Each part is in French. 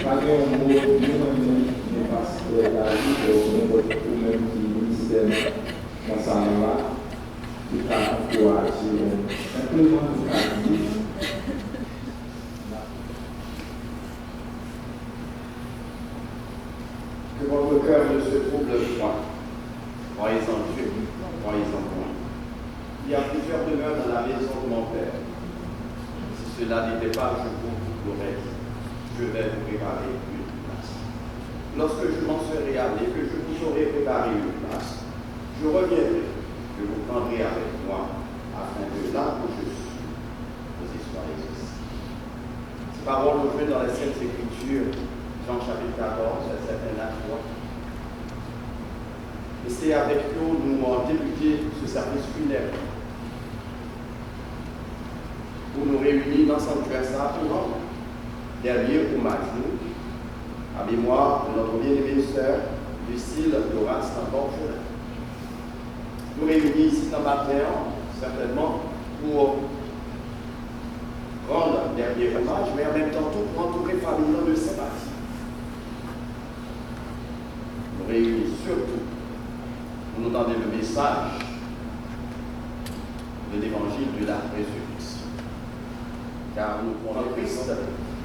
pas un mot, mais parce que la vie, ou même qui ministère dans sa main, qui a encouragé, simplement qui a dit. Que votre cœur ne se trouble point. Croyez en Dieu, croyez en moi. Il y a plusieurs demeures dans la maison de mon Père. Si cela n'était pas, je vous l'aurais dit. Je vais vous préparer une place. Lorsque je m'en serai allé, que je vous aurai préparé une place, je reviendrai, je vous prendrai avec moi, afin que là où je suis, vous y soyez aussi. Ces paroles ont joué dans les Saintes Écritures, Jean chapitre 14, verset 1 à 3. Et c'est avec nous, nous avons débuté ce service funèbre. Pour nous réunir dans sanctuaire ça pour rendre dernier hommage nous, à mémoire de notre bien-aimée sœur Lucille Laurence Borgelin. Nous réunir ici dans matin, certainement, pour rendre dernier hommage, mais en même temps tout pour entourer familial de sympathie. Nous réunir surtout pour nous donner le message de l'évangile de la résurrection. Car nous, en Christ,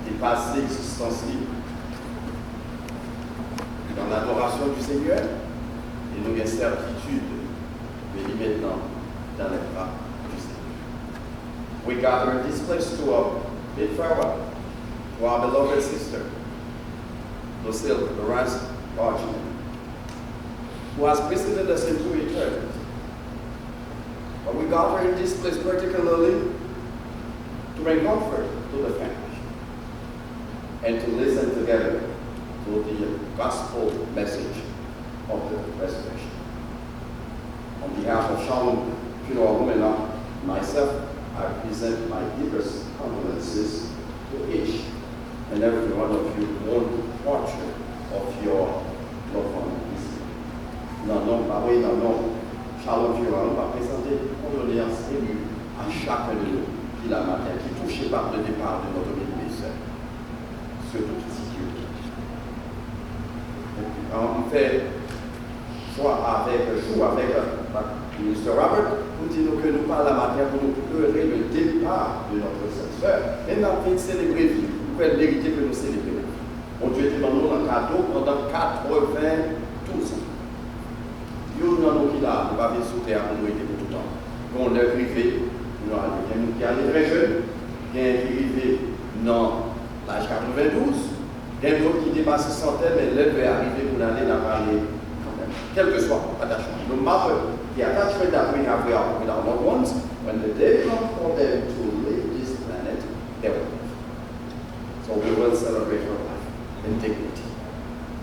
dépasse l'existence libre dans l'adoration du Seigneur et nous avons certitude de lui maintenant dans les bras du Seigneur. We gather in this place to bid farewell to our beloved sister, Lucille Laurence Borgelin, who has preceded us into eternity. But we gather in this place particularly to bring comfort to the family and to listen together to the gospel message of the resurrection. On behalf of Shalom Funeral Home and myself, I present my deepest condolences to each and every one of you mourn the departure of your loved one. Non, Shalom Funeral Home va présenter des condoléances émues à chacun de nous qui la matin, qui est touché par le départ de notre bien-aimée sœur. Surtout petit Dieu. On fait joie avec le ministre Robert pour dire que nous parlons la matin pour nous pleurer le départ de notre sœur. Et nous avons célébré vie. Pour elle mériter que nous célébrions. Mon Dieu était dans nous un cadeau pendant 92 ans. Dieu nous a dit qu'il a pas sous terre pour nous aider pour tout le temps. On est privé, nous avons qui est allé très jeune, qui est arrivé dans l'âge 92, il y a d'autres qui dépassent 100 ans, mais l'aide va arriver pour aller dans parler quand même, quel que soit l'attachement. No matter the attachment that we have with our loved ones, when the day comes for them to leave this planet, they will live. So we will celebrate her life in dignity.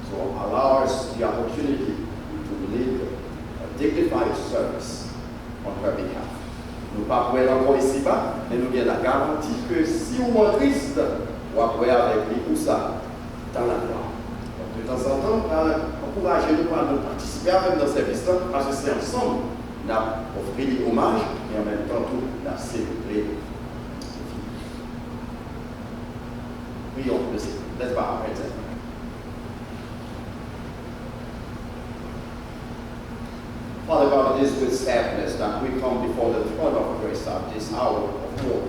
So allow us the opportunity to lead a dignified service on her behalf. Nous ne pouvons pas encore ici-bas, mais nous avons la garantie que si on est triste, on va pouvoir avec lui ou ça dans la gloire. Donc de temps en temps, encouragez-nous à nous participer avec nos services-là, parce que c'est ensemble, nous avons offert des hommages et en même temps, nous avons célébré. Prions le Seigneur. Let's bow our heads. Father God, it is with sadness that we come before the throne of grace at this hour of war,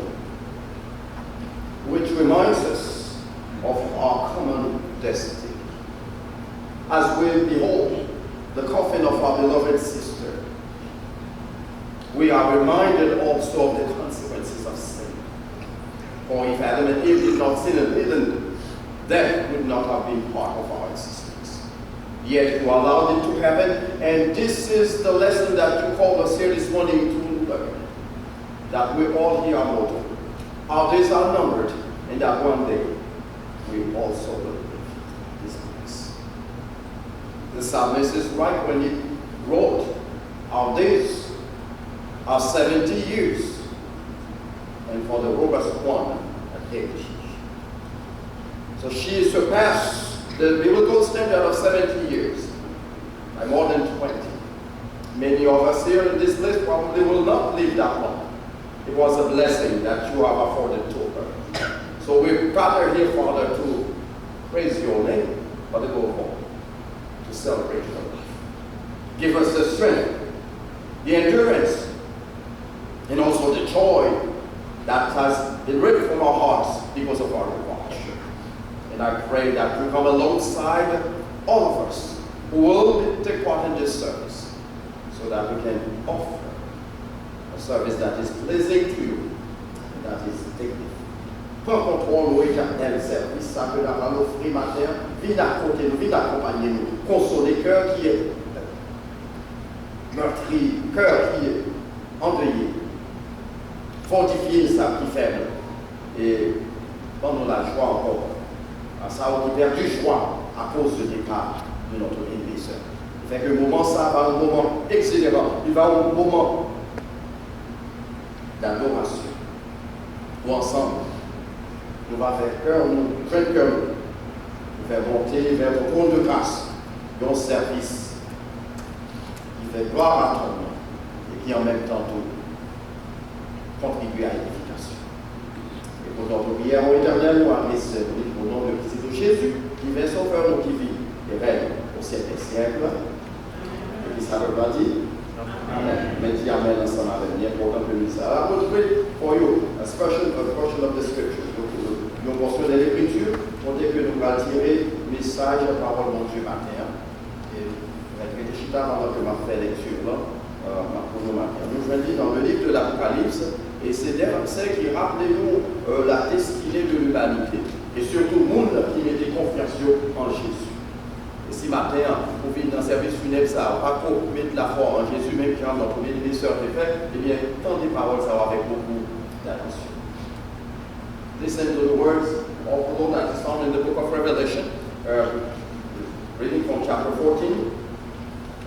which reminds us of our common destiny. As we behold the coffin of our beloved sister, we are reminded also of the consequences of sin. For if Adam and Eve did not sin in Eden, death would not have been part of our existence. Yet you allowed it to happen, and this is the lesson that you called us here this morning to learn. That we all here are mortal. Our days are numbered, and that one day we also will leave this place. The psalmist is right when he wrote, our days are 70 years, and for the robust one, an age. So she surpassed the biblical standard of 70 years by more than 20. Many of us here in this list probably will not live that long. It was a blessing that you have afforded to her. So we gather here, Father, to praise your name, but above all, to celebrate your life. Give us the strength, the endurance, and also the joy that has been written from our hearts because of our watch. And I pray that you come alongside all of us who will take part in this service so that we can offer a service that is pleasing to you and that is dignified. Prends contrôle, nous, éternel service, ça que nous avons offert matin, viens d'accompagner nous, viens d'accompagner nous, consoler cœur qui est meurtri, cœur qui est endeuillé, fortifier ça qui est faible et donne-nous la joie encore à ça qui perd du joie à cause du départ de notre église. Fait que le moment, ça va un moment exhilérant, il va un moment d'adoration où ensemble nous va faire cœur, nous jeune cœur, nous faire monter vers le trône de grâce, un service qui fait gloire à ton nom et qui en même temps contribue à l'édification. Et pour notre prière au éternel, nous adressons au nom de Christ Jésus, qui vient sauveur, nous qui vit et règne au siècle des siècles. Et qui ça veut pas dire? Amen. Mais dis Amen ensemble avec nous, important que nous ça. I would read for you a portion of the scriptures. Nous portions de l'écriture, pour dire que nous allons tirer le message de la parole de Dieu matin. Et réfléchissez avant que je fasse lecture là, pour nous matin. Nous allons lire dans le livre de l'Apocalypse, et c'est celle qui rappelle nous la destinée de l'humanité, et surtout le monde qui mettait confiance en Jésus. Et si matin, pour venir dans le service funèbre, ça va pas pour mettre la foi en Jésus, même quand notre bénédicteur est fait, eh bien, tant des paroles, ça va avec beaucoup d'attention. Listen to the words of the Lord that is found in the book of Revelation, reading from chapter 14,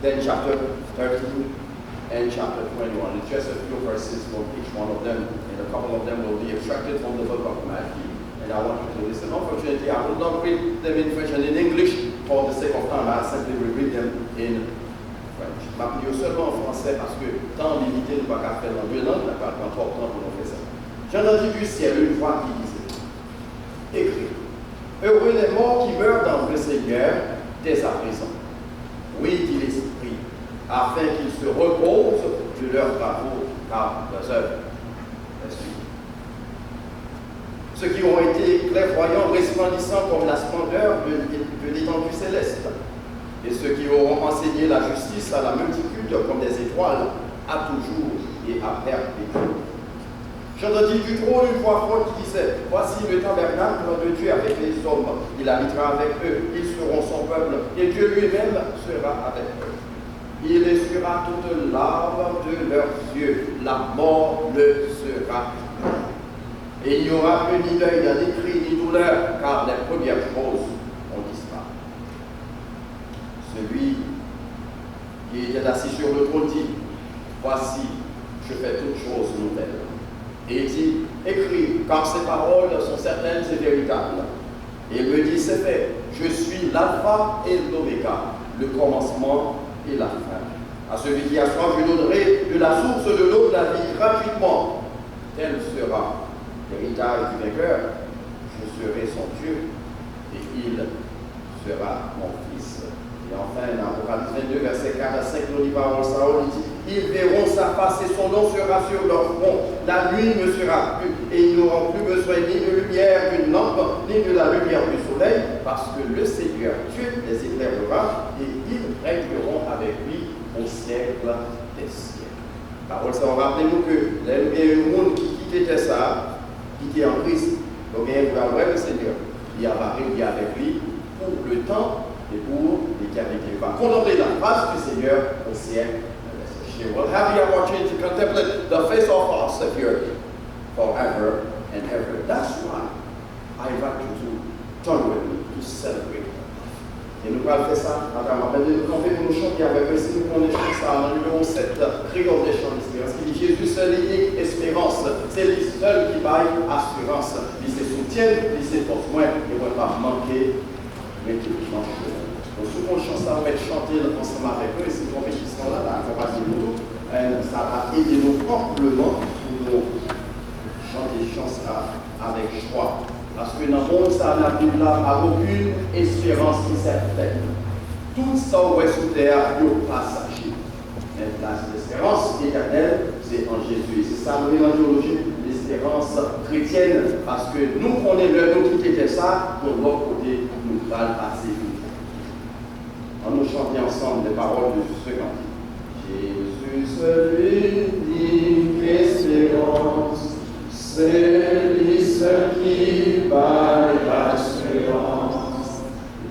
then chapter 13, and chapter 21. It's just a few verses from each one of them, and a couple of them will be extracted from the book of Matthew. And I want you to listen. Unfortunately, I will not read them in French and in English for the sake of time. I simply will read them in French. Je vais seulement en français parce que temps limité, nous ne pouvons pas faire dans deux langues, nous n'avons pas trop de temps pour nous faire ça. J'ai entendu du ciel une voix qui disait, écrit, heureux les morts qui meurent dans le Seigneur dès à présent. Oui, dit l'Esprit, afin qu'ils se reposent de leurs travaux, car leurs œuvres. Ceux qui ont été clairvoyants, resplendissants comme la splendeur de l'étendue céleste, et ceux qui auront enseigné la justice à la multitude comme des étoiles, à toujours et à perpétuité. J'entendis du trône une voix forte qui disait, voici le tabernacle de Dieu avec les hommes, il habitera avec eux, ils seront son peuple, et Dieu lui-même sera avec eux. Il essuiera toute larme de leurs yeux, la mort ne sera plus. Et il n'y aura plus ni deuil, ni cri, ni douleur, car les premières choses ont disparu. Celui qui était assis sur le trône dit, voici, je fais toutes choses nouvelles. Et il dit, écris, car ces paroles sont certaines et véritables. Et il me dit, c'est fait, je suis l'alpha et l'oméga, le commencement et la fin. À celui qui a soif, je donnerai de la source de l'eau de la vie gratuitement. Tel sera l'héritage du vainqueur. Je serai son Dieu et il sera mon fils. Et enfin, dans Apocalypse 22, verset 4 à 5, nous dit parole Saül, il dit, ils verront sa face et son nom sera sur leur front. La nuit ne sera plus et ils n'auront plus besoin ni de lumière d'une lampe, ni de la lumière du soleil, parce que le Seigneur Dieu les éclairera et ils régneront avec lui au siècle des siècles. Parole ça, rappelez-nous que le monde qui quittait ça, qui était en Christ, donc il va voir le Seigneur. Il va régner avec lui pour le temps et pour l'éternité. Il va contempler la face du Seigneur au siècle. We'll have the opportunity to contemplate the face of our Savior forever and ever. That's why I invite you to turn with me to celebrate. Et nous allons faire ça, madame, nous allons nous chanter avec eux, si nous connaissons ça, dans le numéro 7, Créole des chants d'espérance, qui dit Jésus seul et espérance, c'est lui seul qui baille assurance, il se soutient, il se force moins, il ne va pas manquer, mais qu'il manque. Donc, ce qu'on chante ça, on va chanter ensemble avec eux, et si on met qui sont là, accompagnez-nous, ça va aider nous amplement pour nous chanter chants avec joie. Parce que que dans le monde, ça n'a plus là, a aucune espérance qui s'est faite. Tout ça, où est sous terre, est passager. Mais l'espérance éternelle, c'est en Jésus. Et c'est ça, nous, en théologie, l'espérance chrétienne, parce que nous, on est là, nous qui était ça, de l'autre côté, nous allons passer. On nous chanter ensemble les paroles de ce cantique. Jésus, celui d'espérance, c'est lui seul qui bat l'assurance.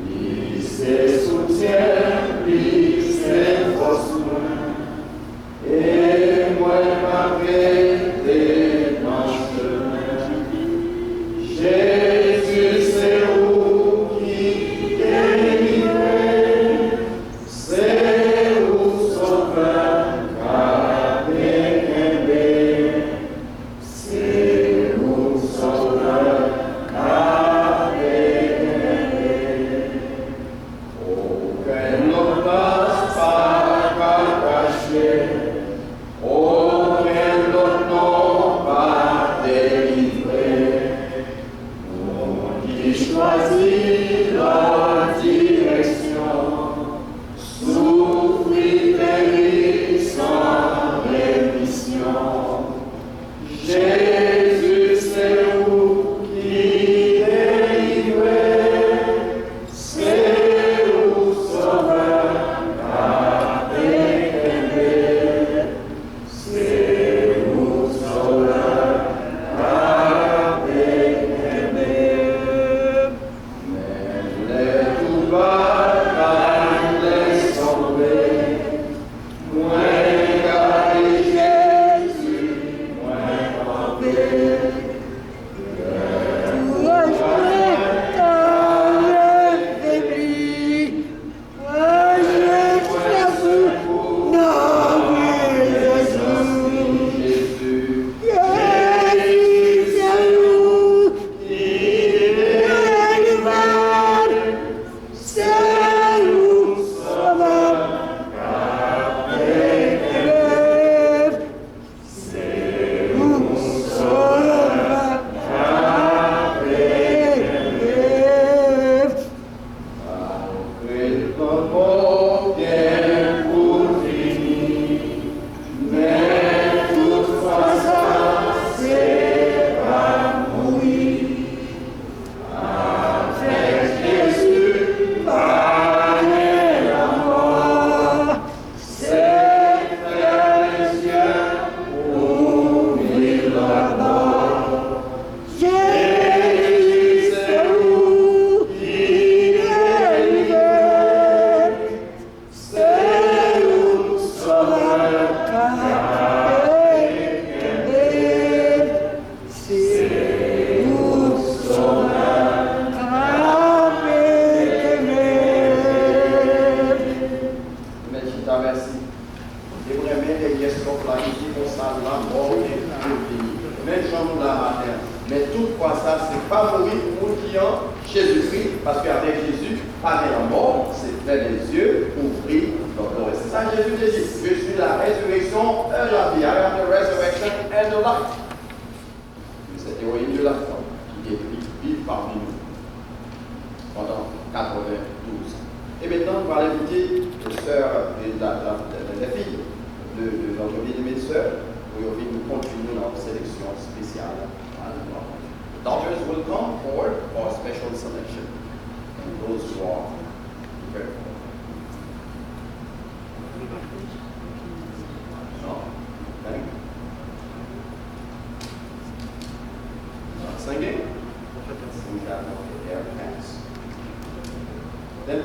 Lui c'est soutien, lui c'est force. Et moi, ma vérité dans le chemin. Jésus, c'est où qui délivre, c'est où sauveur, avec un bébé. C'est où sauveur, avec un bébé. Aucun ne passe pas caché. Choisis la direction, souffrir, périr sans rémission. Jésus, c'est où qui délivre, c'est où sauveur, avec aimé, c'est où sauveur, avec aimé.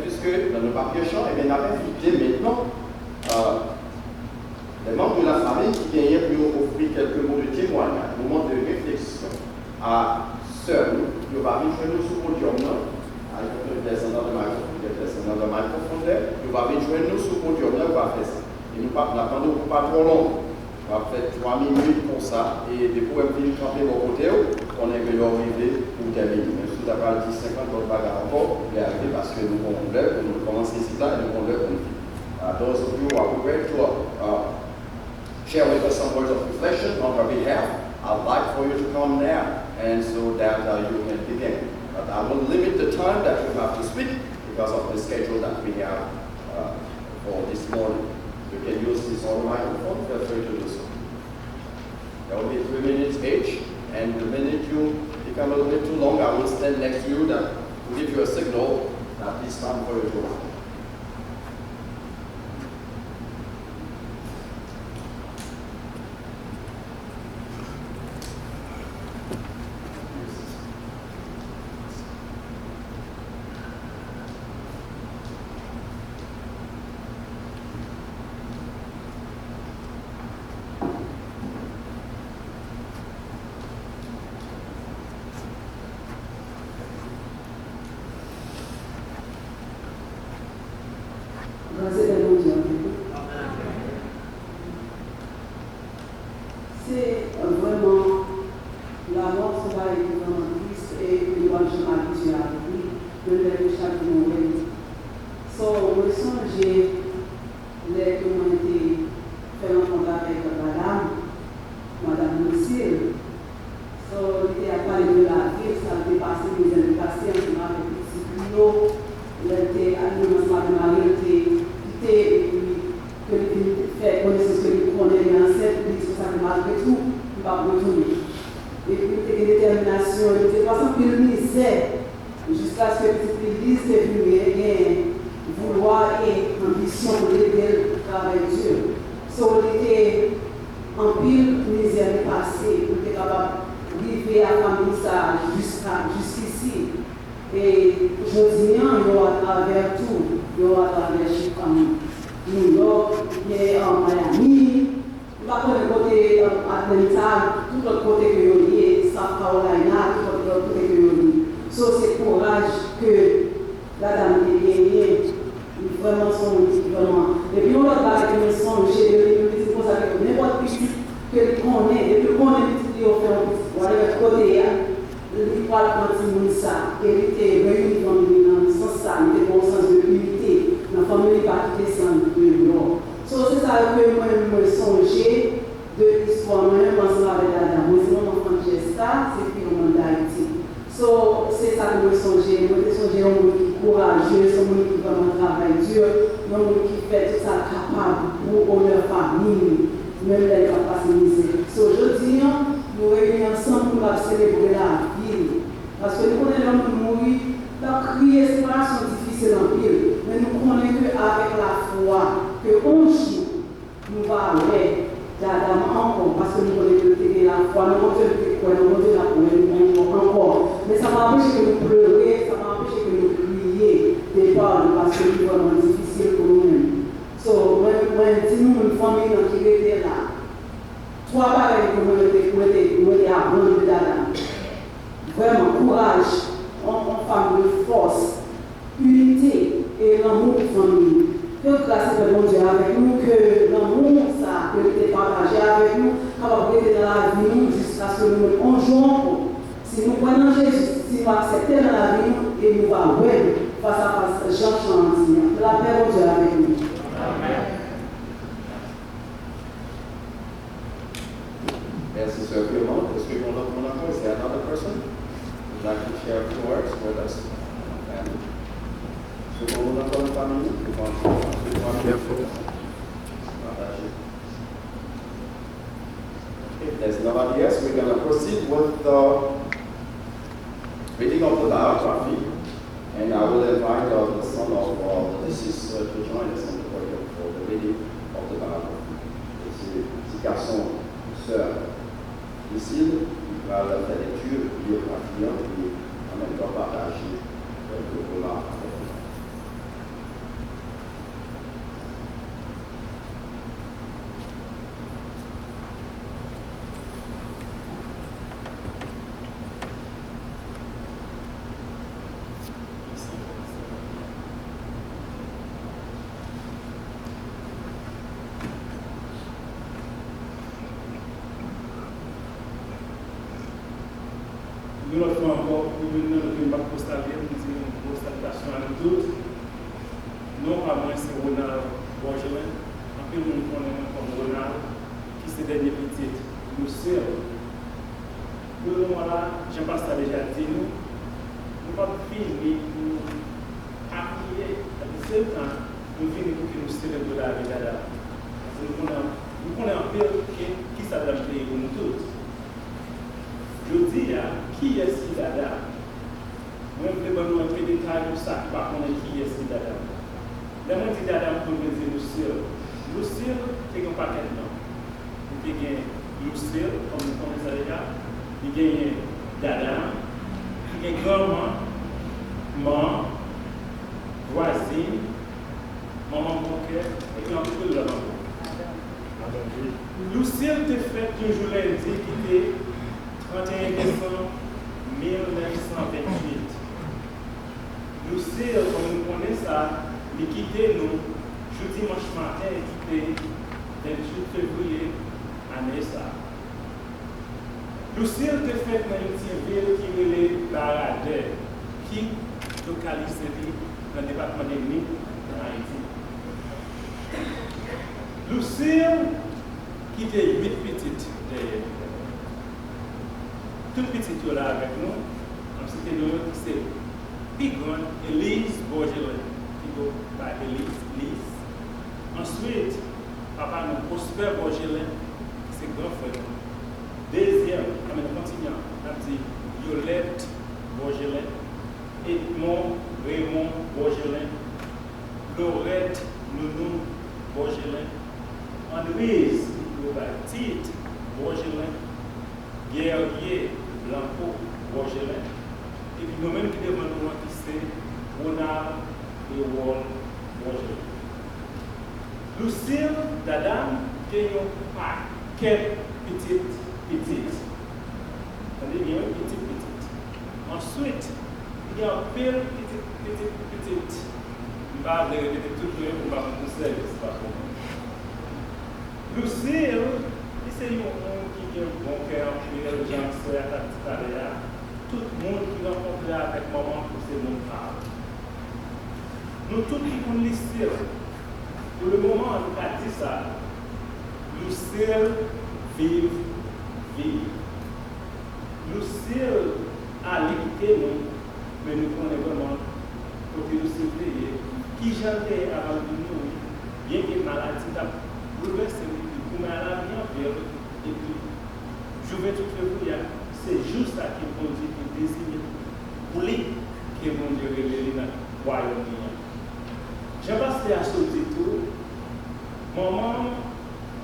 Puisque dans le papier chant, on avait invité maintenant les membres de la famille qui gagnaient pour offrir quelques mots de témoignage, un moment de réflexion à sœur. Nous allons joindre nous sur le podium, avec le descendant de microphone, nous allons joindre nous sur le podium, on va faire ça. Et nous n'attendons pas trop long. On va faire 3 minutes comme ça, et des fois, on peut camper de côté, on est venu arriver pour terminer. Même si vous avez dit 50 autres bagarres encore, il est arrivé parce que nous avons l'heure, nous commençons ici là, et nous avons l'heure pour nous. Those of you who are prepared to share with us some words of reflection on our behalf, I'd like for you to come now, and so that you can begin. But I will limit the time that you have to speak because of the schedule that we have for this morning. You can use this on microphone, feel free to do so. There will be 3 minutes each, and the minute you become a little bit too long, I will stand next to you to give you a signal that it's time for you to run. C'est vraiment la mort qui va être dans Christ et nous allons habituer à lui, de l'être chaque jour. So, je songe les qui ont été fait rencontre avec Madame Lucille. So, il a parlé de la vie, ça a dépassé les indications avec les petits clients, il a été animé avec Marie, il a été quitté et puis que il fait connaissance que il connaît les ancêtres, il dit que ça malgré tout, il va retourner. Et puis il y a une détermination, il était passé pour une misère, jusqu'à ce que l'Église est venue vouloir et ambition de l'aider le travail de Dieu. So, il était en pile misère passée, il était capable d'arriver à la famille jusqu'ici. Et je dis, il y a à travers tout, il y a à travers Chicago. New York, en Miami, pas pour le côté Atlanta, tout le côté que vous liez, South Carolina, tout le côté que vous liez. So, c'est courage que la dame a gagné, vraiment son vraiment. Et puis on va parler de son chez les pour ça que n'importe qui que connaît, et puis on est petit au fait, on va le côté, il parle quand il ça, qu'il était réuni dans le sens ça, il était dans le sens de l'unité. La famille va quitter ça de l'or. C'est ça que moi me songeais de l'histoire, moi-même ensemble avec la dame. Moi, c'est mon enfant de Gesta, c'est puis mon d'Haïti. C'est ça que je me songeais. Moi, je songeais un monde qui est courageux, un monde qui vraiment travaille dur, un monde qui fait tout ça capable pour leur famille, même les capacités. Je dis, nous réunissons ensemble pour célébrer la vie. Parce que nous connaissons l'homme qui mourit, la crier, c'est pas si difficile en pile. Mais nous connaissons qu'avec la foi, que un jour, nous allons aller d'Adam encore, parce que nous connaissons que la foi, nous connaissons la foi encore. Mais ça m'empêche que nous pleurer, ça m'empêche que nous crier des paroles, parce que c'est vraiment difficile pour nous-mêmes. Moi, dis-nous une famille qui était là. Trois pareils que nous étions à prendre d'Adam. Vraiment, courage, en femme de force, unité et l'amour de famille. Que grâce à mon Dieu avec nous, que l'amour, ça, que était partagé avec nous, capable de dans la vie jusqu'à ce que nous en jouons. Si nous prenons Jésus, si nous acceptons dans la vie, et nous allons face à face, Jean Chantier. Que la paix de Dieu avec nous. Amen. Merci, Sir Clement. Est-ce que mon encore, is there another person who would like to share a few words with us? If there's nobody else, we're going to proceed with the reading of the biography. And I will invite the son of the deceased to join us on the podium for the reading of the biography. Petit garçon, sœur Lucille, qui va faire lecture biographie et en même temps partager quelques remarques. Nous notre fois encore, pour venir dans le postal, nous disons une grosse salutation à nous tous. Non, à moi, c'est Ronald Borgelin. En plus, nous nous connaissons comme Ronald, qui c'est dernier petit, nous sert. Nous, voilà, Jean-Pascal déjà dit, nous nous pas finir pour appuyer, à the same temps, nous finissons pour que nous célébrions la vie d'Adam. Parce que nous connaissons un peu qui s'adapte pour nous tous. Je dis, qui est ce Adam? Moi, je vais vous montrer des détails de ça, par contre, qui est ce Adam? Là, moi, je dis Adam pour me dire Lucille. Lucille, c'est un paquet de noms. Il y a Lucille, comme nous connaissons déjà. Il y a Adam. Il y a grand-maman, maman, voisine, maman mon cœur, et puis un peu de la maman. Lucille te fait toujours lundi qui était 31 décembre 1928. Lucille, comme nous connaissons ça, il quittait nous jeudi dimanche matin et quittait 28 février année ça. Lucille te fait dans une petite ville qui est Baradère, qui localise dans le département de Nîmes, en Haïti. Lucille, qui était 8 petites derrière. Toutes petites là avec nous, comme c'était nous, c'est Pigon, Elise Bourgeois, qui go par Elise. Ensuite, papa nous Prosper Bourgeois, c'est grand frère. Deuxième, on continue, on dit Violette Bourgeois, Edmond Raymond Bourgeois, Laurette Nounou Bourgeois, Andréise Tite Bourgeois, Guerrier Blanco Bourgeois, et puis nous-mêmes qui devons nous qui c'est Ronald et Wall Bourgeois. Lucille d'Adam, qui est un paquet petite. Attendez bien, petite. Ensuite, il y a un pile petite. Je ne vais pas répéter tout le monde pour ne pas vous servir, c'est pas pour moi. Lucille, c'est un monde qui a un bon cœur, qui est le genre de la tout le monde qui rencontre avec maman pour ces mondes parlent. Nous tous qui connaissons Lucille, pour le moment, on a dit ça. Lucille vive. Lucille a quitté nous, mais nous prenons vraiment pour que Lucille veille. Qui j'avais avant de nous, bien que maladie a bouleversé, pour mettre la vie en pire, et puis je vais tout faire, c'est juste ça qui me dit que désigner pour lui que mon Dieu est dans le royaume. J'ai passé à ce tout, maman,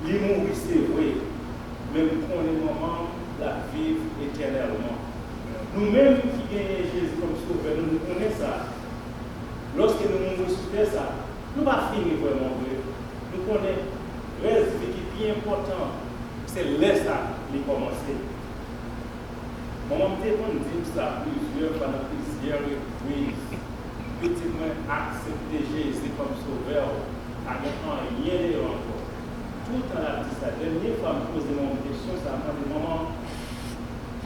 il mourit, c'est vrai. Mais nous prenons la vivre éternellement. Nous-mêmes qui gagnons Jésus comme sauveur, nous connaissons ça. Lorsque nous mourons sur terre, ça, nous ne va finir vraiment vrai. Nous connaissons reste qui est bien important, c'est laisser ça les commencer. Maman me dit ça plusieurs fois dans plusieurs reprises. Petitement accepter Jésus comme sauveur, avec rien encore. Tout à la la dernière fois, je me posais une question, ça m'a dit, maman,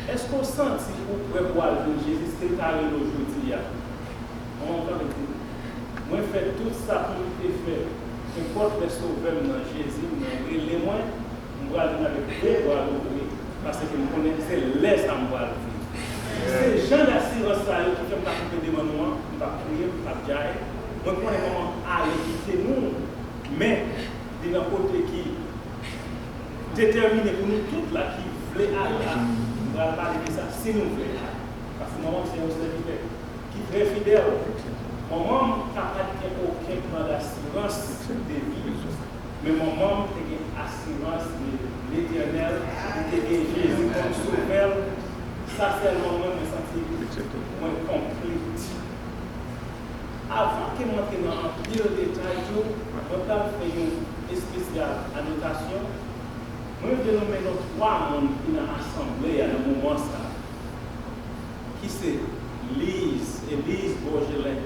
est-ce qu'on sent si vous pouvez voir le Jésus, c'est carré aujourd'hui? Maman m'a dit, moi, je fais tout ça pour te faire. N'importe le sauveur dans Jésus, mais les moins, je vais aller avec deux voix l'ouvrir, parce que je connais, c'est laisse à moi le vivre. C'est Jean d'assurance qui fait partie des demandements, je vais prier, je vais dire, moi, je connais comment aller quitter nous, mais de notre côté qui déterminé pour nous toutes là qui voulait aller là, on va parler de ça si nous voulons. Parce que maman c'est un serviteur qui est très fidèle. Maman n'a pas aucun plan d'assurance de vie. Mais maman a une assurance de l'éternel, de Jésus comme sauveur. Ça c'est le moment de me sentir moins compris. Avant que je montre dans un pile de détails, je vais faire une spéciale annotation. Moi, je vais nommer nos trois mondes qui sont assemblés à un moment ça. Qui c'est Elise Bourgeois,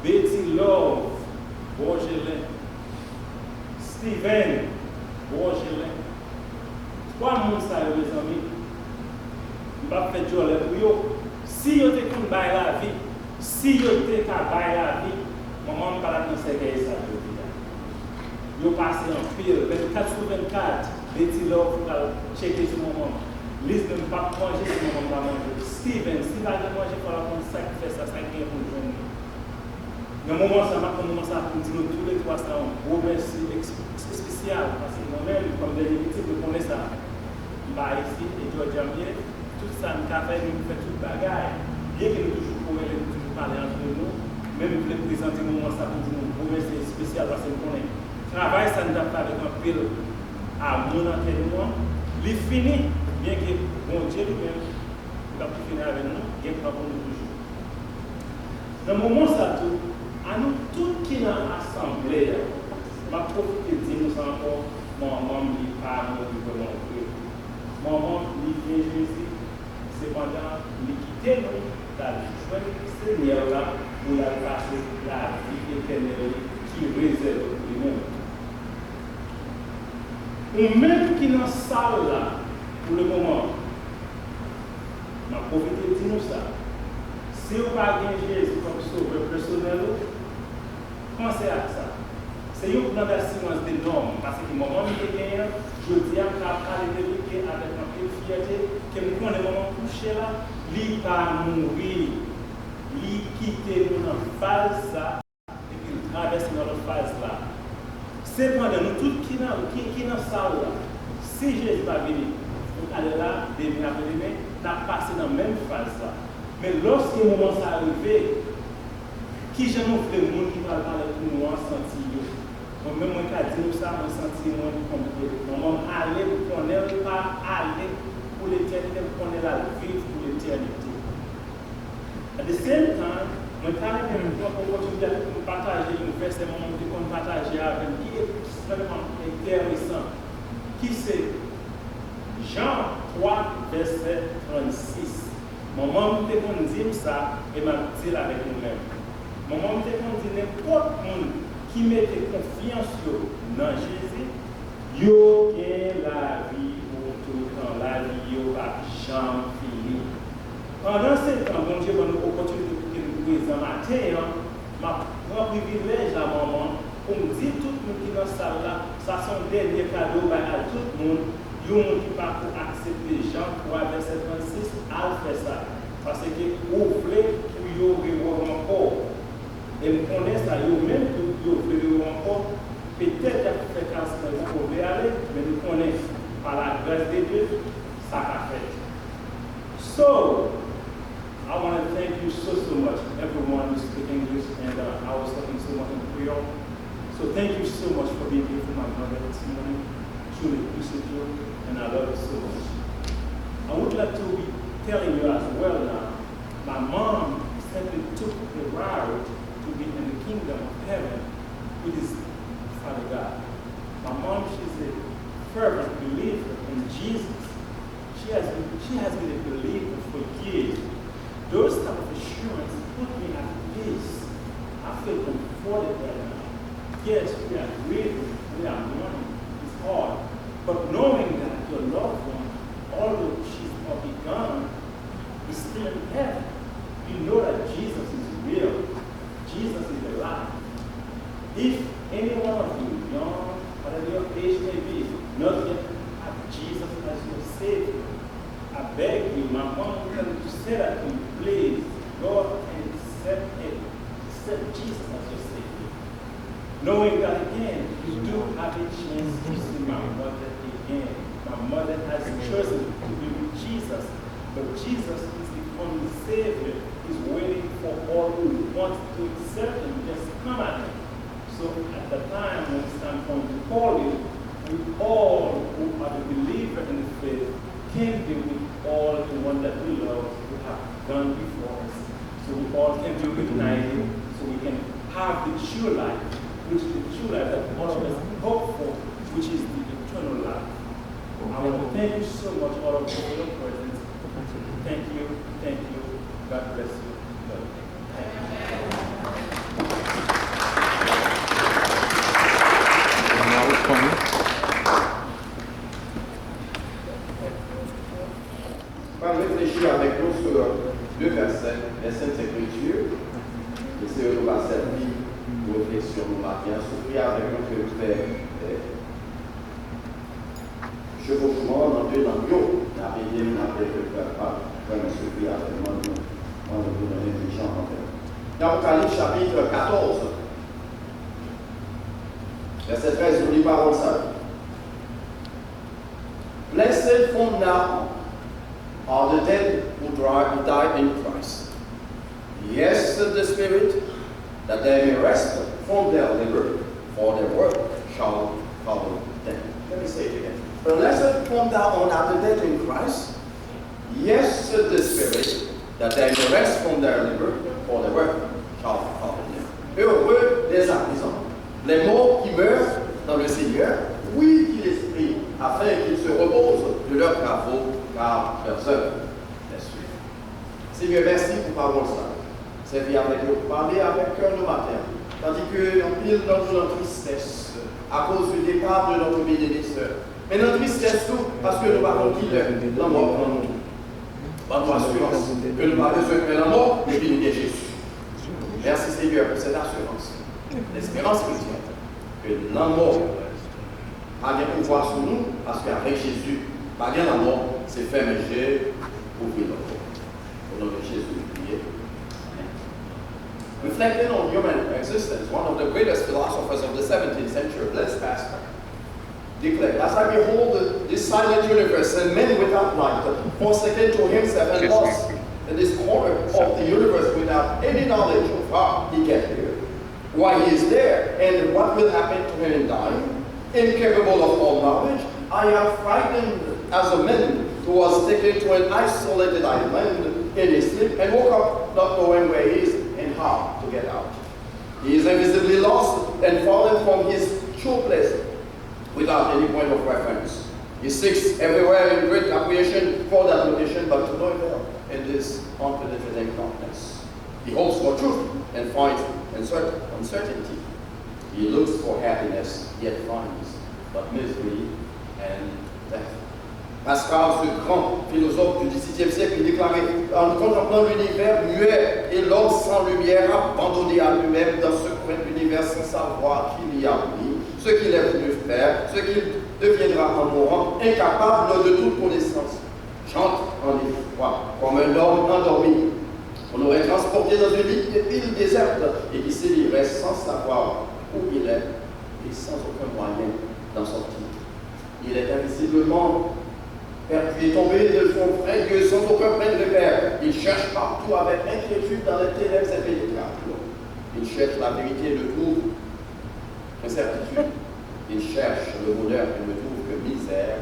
Betty Love Bourgeois, Steven Bourgeois. Trois mondes ça, mes amis. Je ne vais pas faire de pour eux. Si vous êtes comme la vie, si vous êtes à la vie, maman ne va pas conseiller ça. Vous passez en pile, 24 sur 24, Betty Love pour checker sur mon moment. Lise ne pas manger, c'est mon va manger. Steven, si va manger, il faut prendre ça qui fait ça, ça qui est pour le journée. Dans le moment, ça m'a commencé à dire tous les trois, ça un gros merci spécial. Parce que moi-même, comme des victimes, je connais ça. Bah, ici, et Georgia, tout ça, nous avons fait, nous fait tout le bagage. Bien que nous toujours pourrions toujours parler entre nous, même nous présenter le moment, ça pour dire un gros merci spécial parce que nous connaissons. Travail, ça nous a fait avec un pile à mon entraînement. Il finit. Bien que bon Dieu lui-même, il va plus finir avec nous, il est pas pour nous toujours. Dans le moment ça tout, à nous tous qui sont dans l'assemblée, je vais profiter de dire nous encore, maman n'est pas mon Dieu. Maman n'est bien Jésus, cependant, il quitte nous, la vie du Seigneur là, pour la passer la vie éternelle qui réserve lui-même. Ou même qui dans la salle là, pour le moment, ma prophétie dit nous ça. Si vous n'avez pas Jésus comme sauveur personnel, pensez à ça. C'est une renversement des normes. Parce que le moment où je gagne, je dis à parler de lui avec un peu de fierté, que nous prenons le moment couché là, il va mourir, il quitte nous dans la phase là, et puis il traverse dans la phase là. C'est pendant nous tous qui dans la salle là, si Jésus va venir, nous allons là, demain après-demain, nous allons passer dans la même phase là. Mais lorsque le moment s'est arrivé, qui j'aime offrir le monde qui va parler pour nous en sentir. Moi-même, moi, quand je dis ça, je sentis moi compris. Moi, aller pour connaître, pas aller pour l'éternité, pour connaître la vie pour l'éternité. At the same time, moi, quand je partager un verset, je vais partager avec qui est extrêmement intéressant. Qui c'est Jean 3, verset 36. Maman me dit ça et m'a dit avec nous-mêmes. Maman me dit n'importe qui qui mette confiance dans Jésus, yo gagne la vie pour tout le temps. La vie yo va jamais finir. Pendant ce temps, bon Dieu va nous opportunité de nous présenter matin, ma grand privilège à maman pour me dire tout le monde qui est dans cette salle là, ça sont dernier cadeau à tout le monde. Il y a qui pas pour accepter Jean 3, verset 36, à faire ça. Parce que vous voulez pour y revoir encore. Et vous connaissez ça, même que vous voulez encore, peut-être qu'il fait 15 ans, vous pouvez aller, mais nous connaissons par la grâce de Dieu, ça a fait. So, I want to thank you so much, everyone who speaks English, and I was talking so much in Creole. So thank you so much for being here for my mother this morning. Truly appreciate you, and I love you so much. I would like to be telling you as well now, my mom simply took the route to be in the kingdom of heaven with his Father God. My mom, she's a fervent believer in Jesus. She has been a believer for years. Those type of assurance put me at peace. I feel comforted right now. Yes, we are grieving, we are mourning, it's hard. But knowing that your loved one, although she's already gone, is still in heaven, you know that Jesus is real. Jesus is alive. If any one of you, young, whatever your age may be, not yet have Jesus as your Savior, I beg you, my mom will to say that to you, please, God, and accept Jesus as your Savior. Knowing that again, you do have a chance to see my mother again. My mother has chosen to be with Jesus, but Jesus is the only Savior. He's waiting for all who want to accept him, just come at him. So at the time when it's time for him to call you, we all who are the believer in the faith can be with all the one that we love who have gone before us. So we all can be united, so we can have the true life, which is the true life that all of us hope for, which is the eternal life. I want to thank you so much, all of you, for your presence. Thank you, thank you. God bless you. On va réfléchir avec nous sur deux versets des Saintes Écritures. Et c'est eux qui va servir de réflexion nous matin. Souffrir avec nous que nous faisons chevauchement dans deux langues. Il a payé une appel que pas, vraiment ce qui a fait moi, vous donner des gens en fait. Dans Apocalypse chapitre 14, verset 13, nous lit parole ça. Blessed from now are the dead who died in Christ. Yes, the Spirit, that they may rest from their labor, for their work shall follow them. Let me say it again. Blessed from now on are the dead in Christ. Yes, the Spirit, that they may rest from their labor, for their work shall follow them. Heureux les artisans, les morts qui meurent dans le Seigneur, oui, qui l'Esprit, afin qu'ils se reposent de leurs travaux, car leurs œuvres les suivent. Seigneur, merci pour parole ça. Servir avec eux, parler avec cœur le matin, tandis que en pile dans notre tristesse, à cause du départ de notre bénédicteur. Mais notre tristesse tout, parce que nous parlons qu'il est la mort pour nous. Par notre assurance, que nous parlons de la mort, mais qu'il est Jésus. Merci Seigneur pour cette assurance, l'espérance chrétienne, que la mort a bien pouvoir sur nous, parce qu'avec Jésus, pas bien la mort, c'est fait manger, ouvrir notre corps. Au nom de Jésus, priez. Reflecting on human existence, one of the greatest philosophers of the 17th century, Blaise Pascal, declared, as I behold this silent universe and men without light, forsaken to himself and lost in this corner of the universe without any knowledge of how he get here, why he is there, and what will happen to him in dying, incapable of all knowledge, I am frightened as a man who was taken to an isolated island in his sleep and woke up not knowing where he is and how to get out. He is invisibly lost and fallen from his true place without any point of reference. He seeks everywhere in great apprehension for that location, but to no avail in this unpenetrating darkness. He hopes for truth and finds uncertainty. He looks for happiness, yet finds but misery and death. Pascal, ce grand philosophe du XVIIe siècle, il déclarait, en contemplant l'univers muet et l'homme sans lumière, abandonné à lui-même dans ce coin de l'univers sans savoir qu'il y a lui, ce qu'il est venu faire, ce qu'il deviendra en mourant, incapable de toute connaissance. Chante en effroi, comme un homme endormi. On l'aurait transporté dans une île déserte et qui s'élierait sans savoir où il est et sans aucun moyen d'en sortir. Il est invisiblement perdu et tombé de son frein Dieu sans aucun point de repère. Il cherche partout avec inquiétude dans les ténèbres impénétrables. Il cherche la vérité et le trouve incertitude. Il cherche le bonheur et ne trouve que misère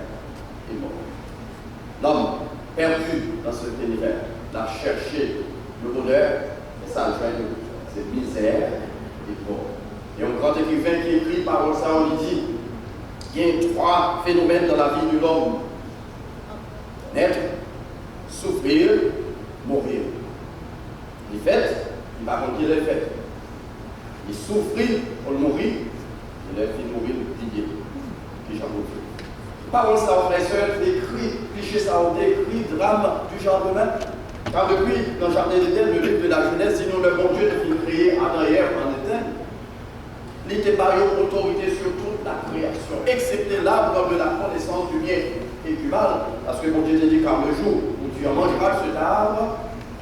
et mort. L'homme perdu dans ce ténèbres l'a cherché le bonheur, et ça le fait, c'est misère et mort. Et un grand écrivain qui écrit par ça, on lui dit, il y a trois phénomènes dans la vie de l'homme. Naître, souffrir, mourir. Il fait, il va contre qu'il est fait. Il souffrit pour mourir, il est fait mourir plié. Puis j'en ai fait. Parole ça, frères et sœurs, écrit, cliché ça, on écrit, drame du genre de même. Car depuis, dans le jardin d'Éden, le livre de la Genèse, sinon le bon Dieu depuis créé Adam et Ève en Éden, il n'était pas eu autorité sur toute la création, excepté l'arbre de la connaissance du bien et du mal, parce que mon Dieu t'a dit, car le jour où tu en mangeras de cet arbre,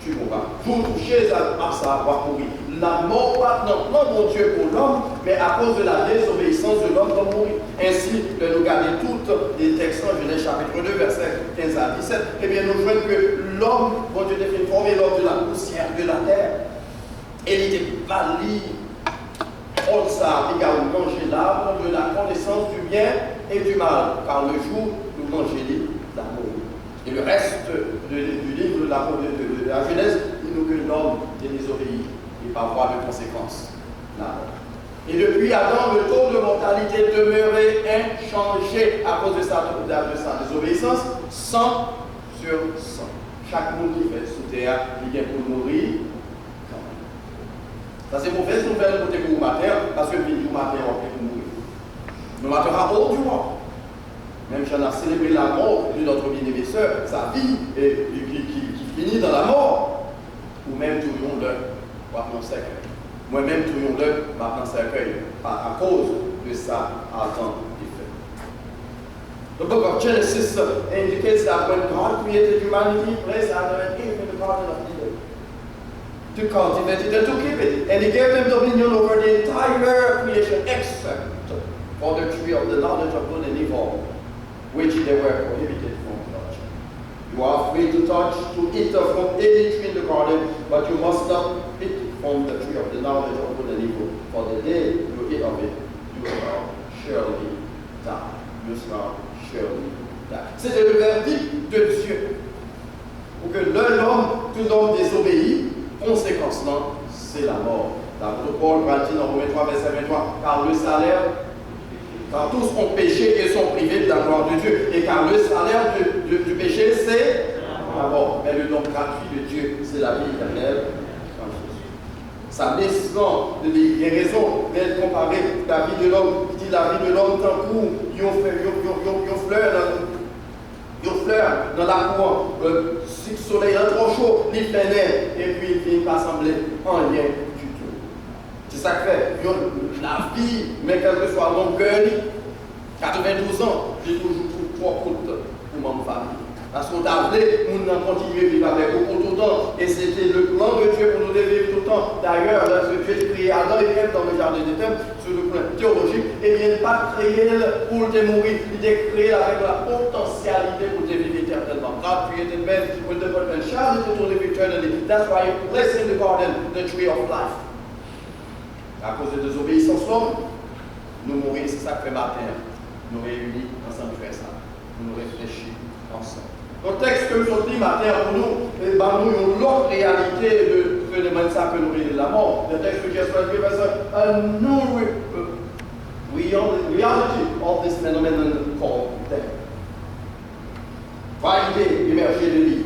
tu mourras. Vous touchez à ça, va mourir. La mort, non, mon Dieu pour l'homme, mais à cause de la désobéissance de l'homme va mourir. Ainsi, de nous garder toutes les textes en Genèse chapitre 2, versets 15 à 17, eh bien, nous voyons que l'homme, mon Dieu t'a fait former l'homme de la poussière de la terre, et il était bali. On ça, égale manger l'arbre de la connaissance du bien et du mal, car le jour où nous mangeons l'amour. Et le reste du livre de la Genèse, il nous que l'homme est désobéi et par voie de conséquence. Et depuis Adam, le taux de mortalité demeurait inchangé à cause de sa désobéissance, 100 sur 100. Chaque monde qui fait sous terre, il vient pour mourir. Ça c'est mauvaise nouvelle pour vous matin, parce que le matin on fait mourir. Nous matin à haut du roi. Même si on a célébré la mort de notre bien-aimé sœur, sa vie qui finit dans la mort, ou même tourions le maintenant cercueil. Moi-même tourions le maintenant cercueil, à cause de ça, à temps et fait. The book of Genesis indicates that when God created humanity, He placed Adam and Eve in the Garden of Eden to cultivate it and to keep it. And He gave them dominion over the entire creation except for the tree of the knowledge of good and evil, which they were prohibited from touching. You are free to touch, to eat from any tree in the garden, but you must not eat from the tree of the knowledge of good and evil. For the day you eat of it, you shall surely die. You shall surely die. C'était le verdict de Dieu. Pour que l'homme, tout homme désobéit, conséquence, non, c'est la mort. L'apôtre Paul va dire dans Romains 3, verset 23, car le salaire, car tous ont péché et sont privés de la gloire de Dieu. Et car le salaire du péché, c'est la mort. Mais le don gratuit de Dieu, c'est la vie éternelle en Jésus. Sa mission de guérison, d'être comparé la vie de l'homme, il dit la vie de l'homme tant qu'il y a fleur dans la cour, si le soleil est trop chaud, il pénètre et puis il finit par sembler en rien du tout. C'est ça que fait la vie, mais quel que soit mon cœur, 92 ans, j'ai toujours trop courte pour mon famille. Parce qu'on t'a appelé, nous avons continué à vivre avec beaucoup tout le temps. Et c'était le plan de Dieu pour nous vivre tout le temps. D'ailleurs, lorsque Dieu a créé Adam et Ève dans le jardin d'Éden, sur le plan théologique, il ne vient pas créer pour te mourir. Il a créé avec la potentialité pour te vivre éternellement. God created man with the potentiality to live eternally. That's why He placed in the garden the tree of life. À cause de désobéissance l'homme, nous mourir, c'est ça que fait matin. Nous réunis ensemble faire ça. Nous réfléchir ensemble. Le texte que nous sommes dit matin pour nous, nous avons l'autre réalité de ce phénomène ça que nous révèle la mort. Le texte que j'ai choisi, c'est un new reality of this phenomenon called death. Validé, émerger de lui.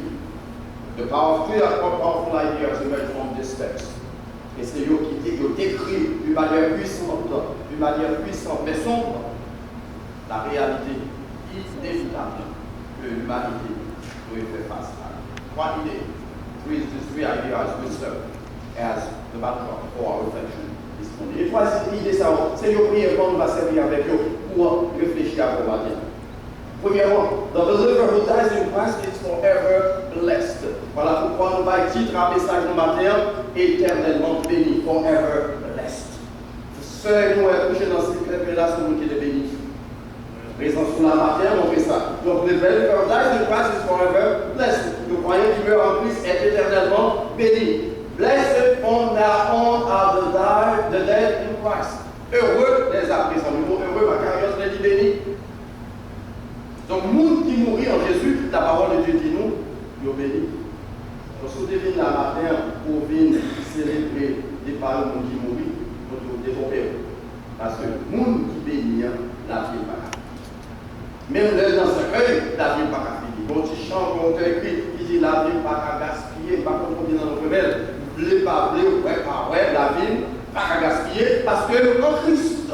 The powerful ideas emerge from this text. Et c'est eux qui décrit d'une manière puissante, mais sombre, la réalité inévitable que l'humanité doit faire face à. Trois idées, three ideas which serve as the backdrop for our reflection this morning. Les trois idées, c'est le brièvement nous va servir avec eux pour réfléchir à vos matin. Premièrement, the believer who dies in Christ is forever blessed. Voilà pourquoi nous va titre un message de matin, éternellement béni, forever blessed. Seul nous est touché dans cette là sur nous qui est béni. Raison sur la matière, on fait ça. Donc, the believer who dies in Christ is forever blessed. Le croyant qui meurt en Christ est éternellement béni. Blessed on now on are the dead in Christ. Heureux les appréciants. Le mot heureux, ma carrière, je l'ai dit béni. Donc, nous qui mourit en Jésus, la parole de Dieu dit nous, nous bénis. Donc, si vous devez la matin pour venir célébrer des paroles de qui mourit, nous devons faire. Parce que nous qui bénit, la vie n'est pas capable. Même dans ce recueil, la vie n'est pas capable. Quand tu chantes, quand tu écris, il dit la vie n'est pas gaspiller, pas comme on dit dans notre rebelle. Vous ne voulez pas, ouais, la vie n'est pas gaspiller parce que en Christ.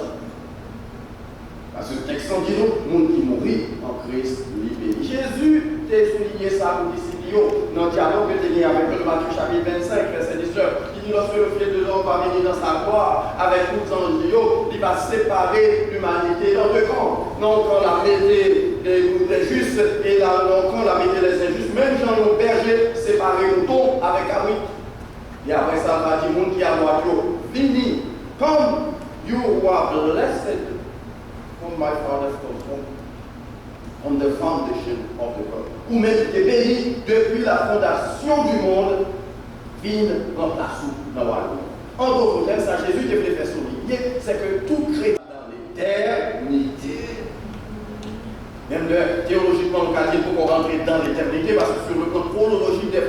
Parce que le texte dit nous, le monde qui mourit en Christ, libéré. Jésus a souligné ça pour les disciples dans le dialogue que il y a avec le Matthieu chapitre 25, verset 19. Il dit lorsque le Fils de l'homme va venir dans sa gloire avec tous les anges, il va séparer l'humanité dans deux camps. Non, quand la mettez les justes et quand la mettez les injustes, même Jean le berger séparer le mouton avec Arit. Et après ça, il va dire, le monde qui a droit, vini, comme you who are blessed. From my father's throne, on the foundation of the world. Ou même qui est béni depuis la fondation du monde, vine remplace dans la vie. En d'autres termes, ça Jésus qui voulait faire souligner, c'est que tout chrétien dans l'éternité. Même théologiquement, on dit pour rentrer dans l'éternité, parce que sur le plan chronologique des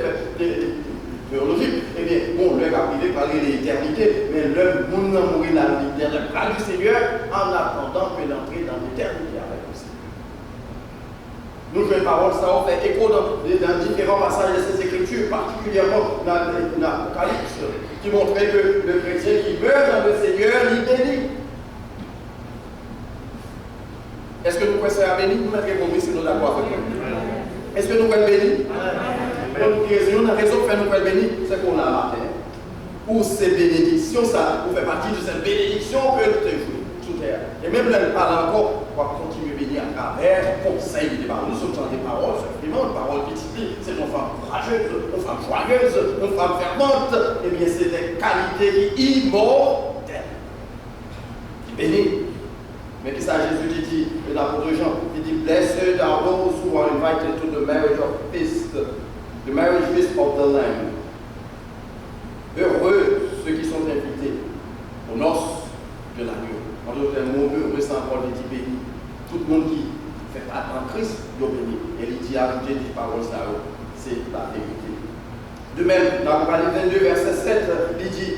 théologique, eh bien, bon, l'œuvre a privé parler de l'éternité, mais l'œuvre, nous n'avons mourir la grâce du Seigneur en attendant que l'entrée dans l'éternité avec le Seigneur. Nous, jouons parole, ça on fait écho dans différents passages de ces Écritures, particulièrement dans l'Apocalypse, qui montrait que le chrétien qui meurt dans le Seigneur, il bénit. Est-ce que nous pouvons faire béni? Nous mettons compris si nous d'accord avec nous. Est-ce que nous pouvons bénir? Donc, la raison pour faire nous bénir, c'est qu'on a matin. Pour ces bénédictions, ça, vous fait partie de cette bénédiction que nous te jouons sous terre. Et même là, elle parle encore, on va continuer à bénir travers conseil des paroles. Nous sommes dans des paroles, simplement, une parole qui dit c'est une femme courageuse, une femme joyeuse, une femme fervente. Eh bien, c'est des qualités immortelles. Qui bénit. Mais qui ça Jésus qui dit, l'apôtre Jean, il dit, blessed are those who are invited to the marriage feast of the Lamb. Heureux ceux qui sont invités aux noces de l'agneau. En d'autres mots, heureux, c'est encore les dit béni. Tout le monde qui fait part en Christ, il est béni. Et il dit ajouter des paroles, ça, c'est la vérité. De même, dans Apocalypse 22, verset 7, il dit,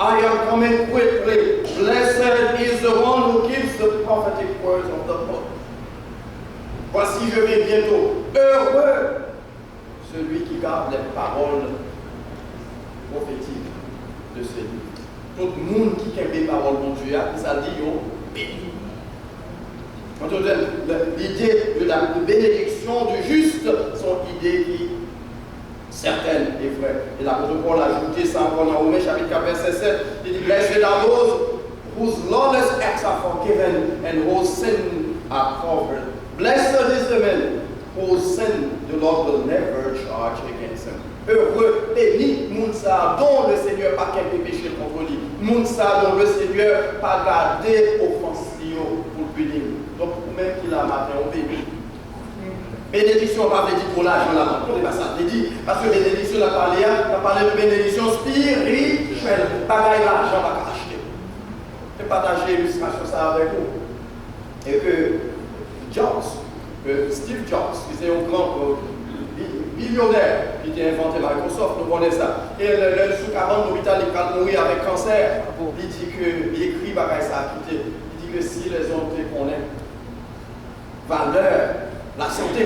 I am coming quickly. Blessed is the one who keeps the prophetic words of the book. Voici, je viens bientôt. Heureux celui qui garde les paroles prophétiques de ce livre. Tout le monde qui aime les paroles de Dieu, ça dit, oh, béni. L'idée de la bénédiction du juste sont idées qui certaines et vraies. Et l'apôtre Paul a ajouté ça encore dans Romains chapitre 4 verset 7. Il dit, blessed are those whose lawless acts are forgiven and whose sins are covered. Blessed is the man whose sin the Lord will never charge against him. Heureux, béni, Mounsa, dont le Seigneur pas qu'un péché contre lui. Mounsa, dont le Seigneur pas gardé offense pour le punir. Donc, même qu'il a matin, on bénit. Bénédiction, pas dit pour l'argent là, on n'est pas ça. Dit, parce que bénédiction, on a parlé de bénédiction spirituelle. Pareil, l'argent, on va acheter. Je vais partager l'illustration ça avec vous. Et que Steve Jobs, qui était un grand millionnaire qui a inventé Microsoft, nous connaissons ça. Et le sous 40 l'hôpital, il va mourir avec cancer. Il dit que, il écrit pareil ça, il dit que si les hommes te connaissent, valeur, la santé,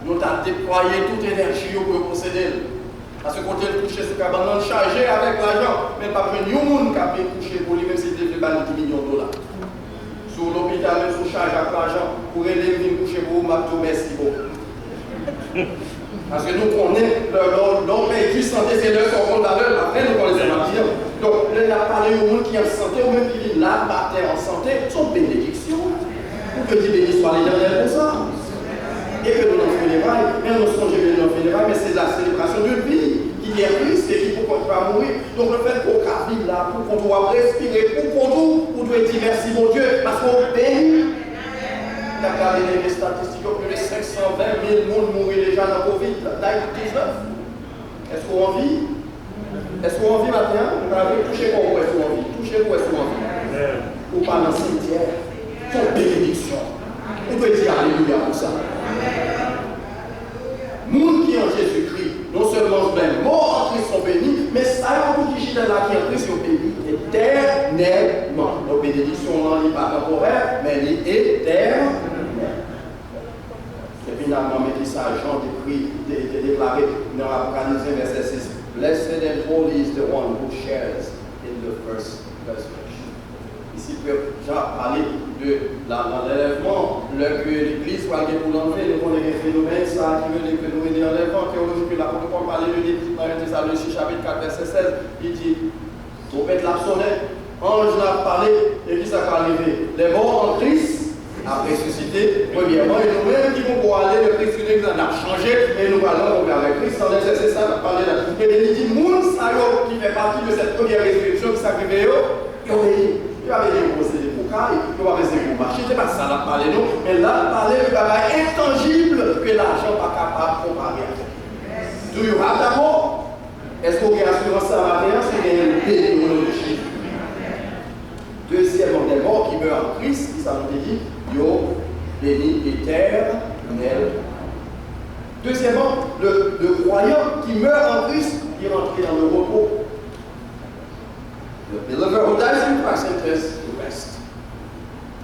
nous avons déployé toute l'énergie pour posséder. Parce que quand il couche sur le cabane, chargé avec l'argent, mais pas de monde qui a pu coucher pour lui, même s'il devait gagner 10 millions de dollars. Sur l'hôpital, même sous charge avec l'argent, pour aider venir coucher pour vous, je merci beaucoup. Parce que nous connaissons leur pays de santé, c'est leur son valeur, après nous connaissons la vie. Donc, là, il a parlé au monde qui est en santé, ou même qui vit là, par terre en santé, sont bénédictions. Pour que Dieu bénisse soit l'Éternel pour ça. Et que nous n'en funérailles, mais nous sommes venus dans funérailles, mais c'est la célébration d'une vie qui est Christ et qui pour qu'on va mourir. Donc le fait qu'on vit là, pour qu'on doit respirer, pour qu'on doit dire merci mon Dieu, parce qu'on bénit. Il y a regardé les statistiques, que les 520 000 personnes mourent déjà dans le Covid-19. Est-ce qu'on vit? Est-ce qu'on vit maintenant? On va toucher quoi où est-ce qu'on vit? Toucher où est-ce qu'on vit? Ou pas dans le cimetière. C'est une bénédiction. On peut dire Alléluia pour ça. Monde qui est en Jésus-Christ, non seulement les morts en Christ sont bénis, mais ça, vous qui êtes là qui en Christ sont bénis éternellement. Nos bénédictions non pas temporaires, mais éternellement. Et finalement, mais qui ça, Jean déclaré dans l'Apocalypse verset 6, Blessed and holy is the one who shares in the first resurrection. Ici, Jean a parlé de l'enlèvement, que l'Église va aller pour l'enlever, nous connaissons les phénomènes, ça qui veut que nous aider l'enlèvement, théologie, que l'apôtre Paul parlait de dans 1 Thessaloniciens chapitre 4, verset 16, il dit, trompette la sonnette, ange l'a parlé, et qui ça va arriver? Les morts en Christ a ressuscité, premièrement, et nous-mêmes qui vont pour aller, le Christ nous a changé, et nous allons avec Christ, sans c'est ça, on a parlé là. Et il dit, moun sa yo, qui fait partie de cette première résurrection qui s'arrivait, ils obéissent. Il va venir procéder pour caille, il va venir pour marcher, c'est pas ça là parler non, mais là parler de travail intangible que l'argent n'est pas capable de comparer avec. Do you have d'abord? Est-ce qu'on a assurance à la c'est une pédagogie. Deuxièmement, les morts qui meurent en Christ, qui s'en dit, yo, béni éternel. Deuxièmement, le croyant qui meurt en Christ, il rentre dans le repos. The believer who dies in Christ enters the rest.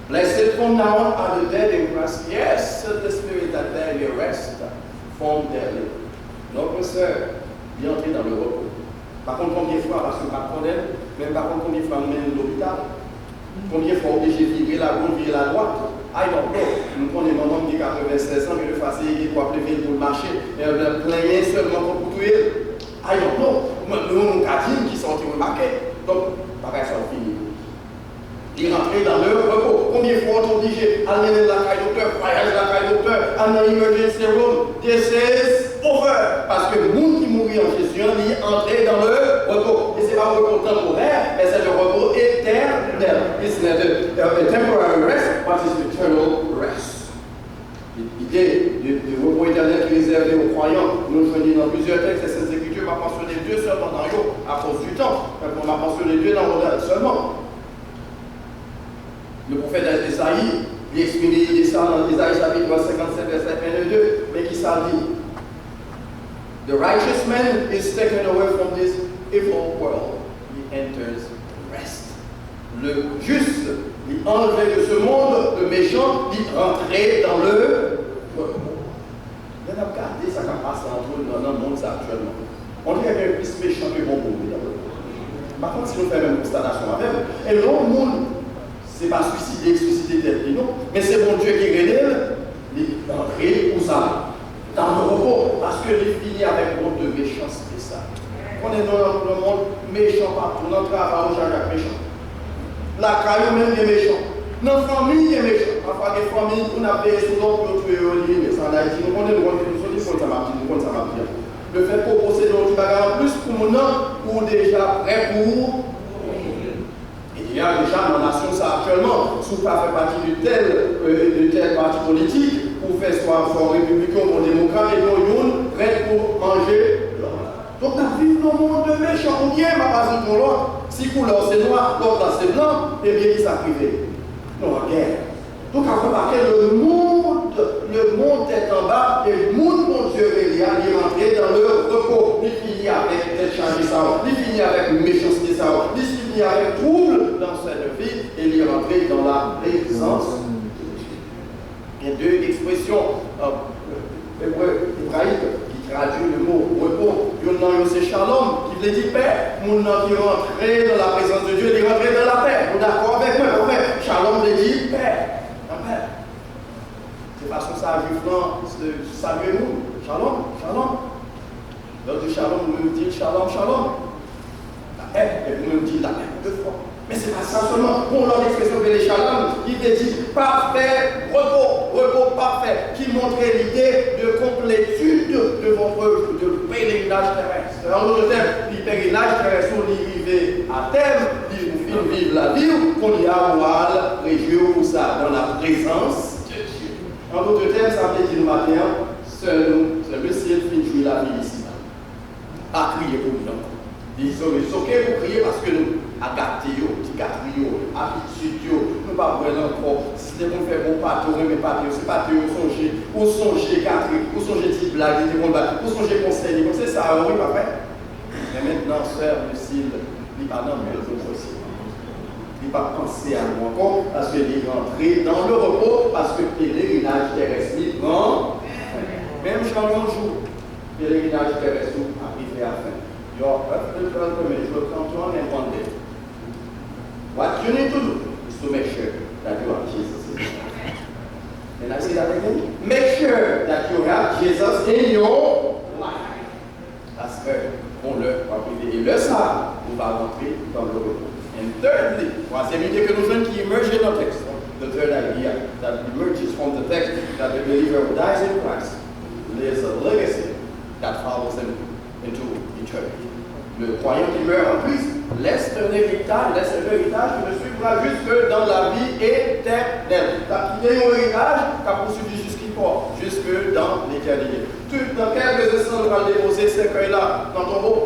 Blessed from now on are the dead in Christ. Yes, the spirit that there will rest from their living. Donc, mes soeurs, bien entrer dans le repos. Par contre, combien de fois, parce que par contre, même par contre, combien de fois nous menons l'hôpital, combien de fois obligé de virer la gauche, virer la droite. I don't know. Nous prenons un homme qui a 96 ans, qui est facile, qui doit prévenir pour le marché, et on a plein seulement pour tuer. I don't know. Nous avons qui sont remarqués. Donc, pareil, ça finit. Il rentrait dans le repos. combien de fois on obligé à aller la caille docteur, voyage la caille docteur, à un emergency room, this is over. Parce que le monde qui mourit en Jésus, il est entré dans le repos. Et ce n'est pas un repos temporaire, mais c'est le repos éternel. It's not a temporary rest, but it's eternal rest. L'idée du repos éternel qui est réservé aux croyants, nous le voyons dans plusieurs textes, et ces Écritures m'a mentionné deux seulement dans Yo, à cause du temps. On m'a mentionné deux dans le seulement. Le prophète Isaïe, il explique ça dans Isaïe chapitre 57, verset 22, mais qui ça dit? The righteous man is taken away from this evil world. He enters rest. Le juste, il enlevé de ce monde, le méchant, il rentré dans le repos. Vous avez regardé ça qui passe entre nous dans le monde actuellement. On dit qu'il y a plus méchant que bon pour nous. Par contre, si nous faisons une constatation avec, et le monde, ce n'est pas suicider d'être non, mais c'est bon Dieu qui révèle, il est entré où ça? Dans le repos, parce que les finit avec un monde de méchanceté. Ça. On est dans le monde méchant partout, dans le travail, au jardin méchant. La caillou même est méchant. Dans la famille est méchant. Parfois, des familles, on a payé sous l'autre, on a tué au lit, mais ça en Haïti, nous connaissons, le fait qu'on possède notre bagage en plus pour mon nom, ou déjà prêt pour. Il y a déjà dans la nation ça actuellement, si vous ne faites partie de tel parti politique, ou fait soit républicain ou démocrate, et nous prêts pour manger. Donc, nous vivons dans un monde de méchants. Ou bien, ma base de l'autre, si couleur c'est noir, l'autre là c'est blanc, et bien, qui s'est privé? Non, la guerre. Donc, à remarquer, le monde est en bas, et le monde, mon Dieu, il est rentré dans le repos. Il finit avec des charges, il finit avec méchanceté, il finit avec trouble dans cette vie, et il est rentré dans la présence. Il y a deux expressions hébraïques qui traduisent le mot repos. Il y en a c'est shalom, qui veut dire paix. Mon nom qui est rentré dans la présence de Dieu, il est rentré dans la paix. Vous êtes d'accord avec moi? Shalom veut dire paix. La paix. C'est parce que ça arrive là, saluez-nous. Shalom, shalom. L'autre shalom, vous me dites shalom, shalom. La paix, et vous me dites la paix deux fois. Mais c'est pas ça seulement. Pour leur expression de l'échalon, il te dit parfait, repos parfait, qui montrait l'idée de complétude de votre pèlerinage terrestre. En d'autres termes, le pèlerinage terrestre, on y arrive à terme, il vous vivre la vie, qu'on y a à réjouir pour ça, dans la présence de Dieu. En d'autres termes, ça veut dire le matin, seul le ciel finit jouer la vie ici. À crier pour nous. Ils sont OK pour crier parce que nous, à gâter, habitude, nous ne pas vraiment encore. Si c'est pour faire bon pâteau, mais pâteau, c'est pâteau, ou songer gâterie, ou songer petite blague, ou songer conseil, c'est ça, oui, pas vrai. Mais maintenant, sœur, le ciel, il n'est pas dans le aussi. Il n'est pas pensé à nous encore parce qu'il est rentré dans le repos, parce que le pèlerinage terrestre est grand. Même quand on joue, le pèlerinage terrestre arrive à fin. Your earthly pilgrimage will come to an end one day. What you need to do is to make sure that you have Jesus in your life. Can I say that again? Make sure that you have Jesus in your life. Parce qu'on et le ça, on va rentrer dans le repos. And thirdly, troisième idée que nous avons qui émerge dans le texte, the third idea that emerges from the text, that the believer who dies in Christ leaves a legacy that follows him into eternity. Le croyant qui meurt en Christ laisse un héritage qui ne suivra jusque dans la vie éternelle. Tu as quitté un héritage qui a poursuivi jusque dans l'éternité. Dans quelques instants, nous allons déposer ces feuilles-là dans ton beau.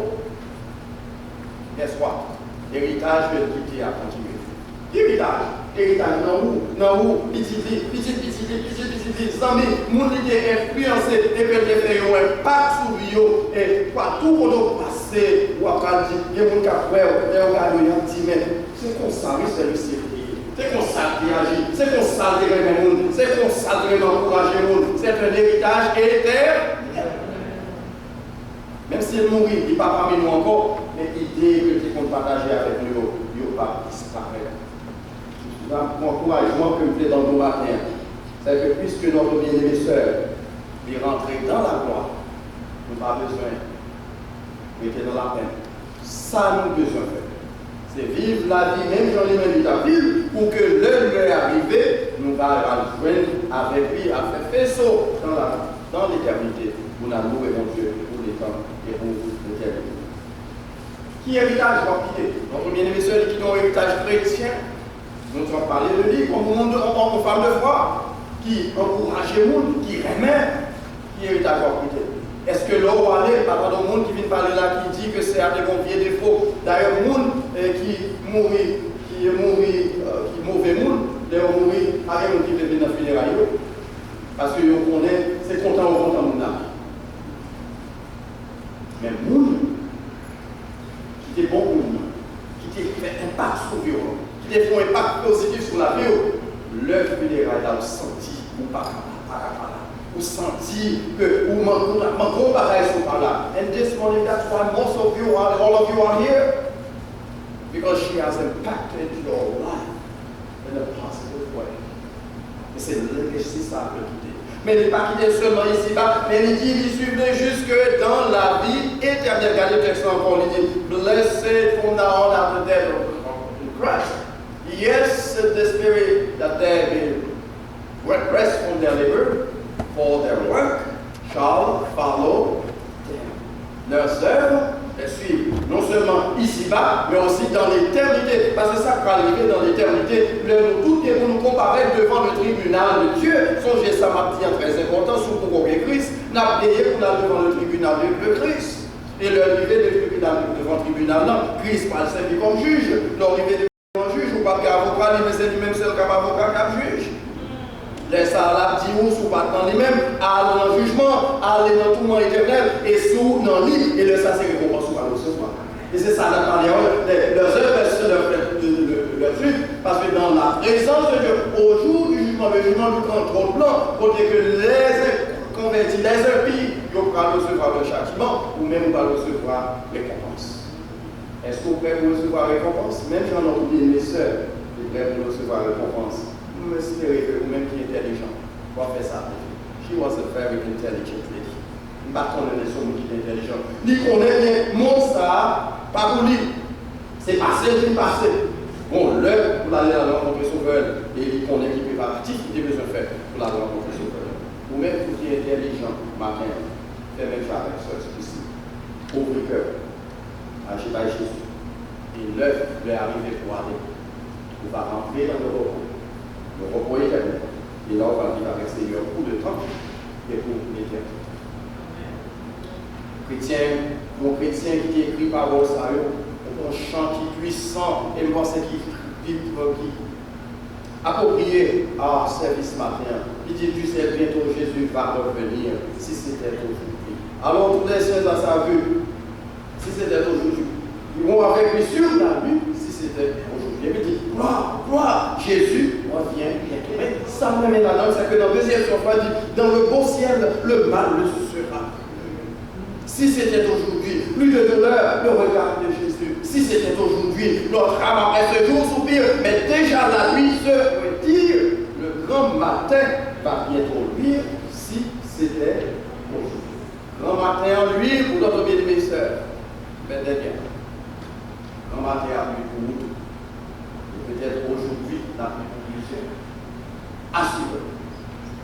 Guess what? L'héritage va quitter à continuer. Héritage, non où, petit, amis, mon idée influencé, et que j'ai fait un impact sur lui, et quoi, tout le monde passé, ou après, il y a mon café, et on a dit, mais c'est comme ça, oui, c'est le ciel. C'est comme ça qu'il agit, c'est comme ça qu'il aime le monde, c'est comme ça qu'il encourage le monde, c'est un héritage éternel. Même s'il mourit, il n'est pas parmi nous encore, mais l'idée que tu comptes partager avec nous, il ne va pas disparaître. Mon encouragement que je fais dans nos matins, c'est que puisque notre bien-aimé sœur est rentré dans la gloire, nous n'avons pas besoin de mettre dans la peine. Ça, nous avons besoin de faire. C'est vivre la vie, même j'en ai même à vivre, pour que l'heure lui est arrivée, nous allons joindre avec lui à faire faisceau dans l'éternité. Nous allons louer mon Dieu pour les temps et pour l'éternité. Qui héritage va quitter? Notre bien-aimé soeur qui ont un héritage chrétien. Nous avons parlé de lui comme monde en femme de foi, qui encourage le monde, qui remet, qui héritage va quitter. Est-ce que l'on va aller, par rapport au monde qui vient parler là, qui dit que c'est à des confiés défauts, d'ailleurs, le monde qui est mauvais monde, d'ailleurs, mourir, avec un qui veut venir dans le funérail, parce que on connaît, c'est content ou content monde là. Mais le monde, qui est bon pour nous, qui fait impact sur le violon, qui fait un impact positif sur la vie, le funérail là, on sentit, ou pas, ou sentir que ou manquons pareil sur par là. And this morning, that's why most of you are, all of you are here, because she has impacted your life in a positive way. Et c'est ça que tu dis. Mais il n'est pas quitté seulement ici-bas, mais il dit, il suivait jusque dans la vie éternelle. Regardez le texte encore, il dit, blessed from now on after death in Christ. Yes, the spirit that they will rest from their labor, for their work shall follow them. Leurs œuvres les suivent, non seulement ici-bas, mais aussi dans l'éternité. Parce que ça va arriver dans l'éternité. Tout est pour nous comparer devant le tribunal de Dieu. Songez ça, ma petite, très important, surtout pour Christ. N'a payé pour aller devant le tribunal de Christ. Et l'arrivée devant le tribunal, non, Christ va le servir comme juge. L'arrivée devant le juge, ou pas qu'avocat, mais c'est lui-même seul comme avocat qu'un juge. Les salades disent ou pas dans lui-même, aller dans le jugement, aller dans tout le monde éternel, et sous dans lui, et le ça c'est récompense ou pas recevoir. Et c'est ça la manière, leurs œuvres restent leur truc, parce que dans la présence de Dieu, au jour du jugement, le jugement nous prend trop de plan, pour que les convertis, les impies, ils vont recevoir le châtiment, ou même pas recevoir récompense. Est-ce que vous êtes prêts pour recevoir récompense? Même quand on oublie mes soeurs, vous êtes prêts pour recevoir récompense. Vous espérez que vous-même qui est intelligent, vous faire ça. She was a very intelligent lady. Je ne sais pas si on est intelligent. Ni qu'on est bien, mon ça, pas pour lui. C'est passé, c'est passé. Bon, l'heure pour aller à la rencontre sauveur, et qu'on est qui préparatif, il a besoin de faire pour la rencontre sauveur. Vous-même, vous qui êtes intelligent, matin, faites même chose avec ça, ici. Ouvre le cœur. Agissez par Jésus. Et l'heure va arriver pour aller. Vous va rentrer dans le repos. Le repos éternel. Et là, on va vivre avec le Seigneur pour le temps et pour l'éternité. Chrétien, mon chrétien qui écrit par Rosario, un chant qui est puissant et moi c'est qui approprié à service matin. Il dit, tu sais, bientôt Jésus va revenir si c'était aujourd'hui. Alors, tous les saints dans sa vue, si c'était aujourd'hui, ils vont avec lui sur la vue si c'était aujourd'hui. Et puis, il dit, gloire, Jésus revient bientôt. Mais ça me met la langue, c'est que dans le deuxième surprise, il dit, dans le beau ciel, le mal ne sera. Si c'était aujourd'hui, plus de douleur, le regard de Jésus. Si c'était aujourd'hui, notre âme après ce jour soupire, mais déjà la nuit se retire. Le grand matin va bientôt luire si c'était aujourd'hui. Grand matin en lui pour notre bien-aimé sœur. Mais derrière, grand matin à lui pour nous. Et peut-être aujourd'hui, la pluie pour plusieurs. Assurez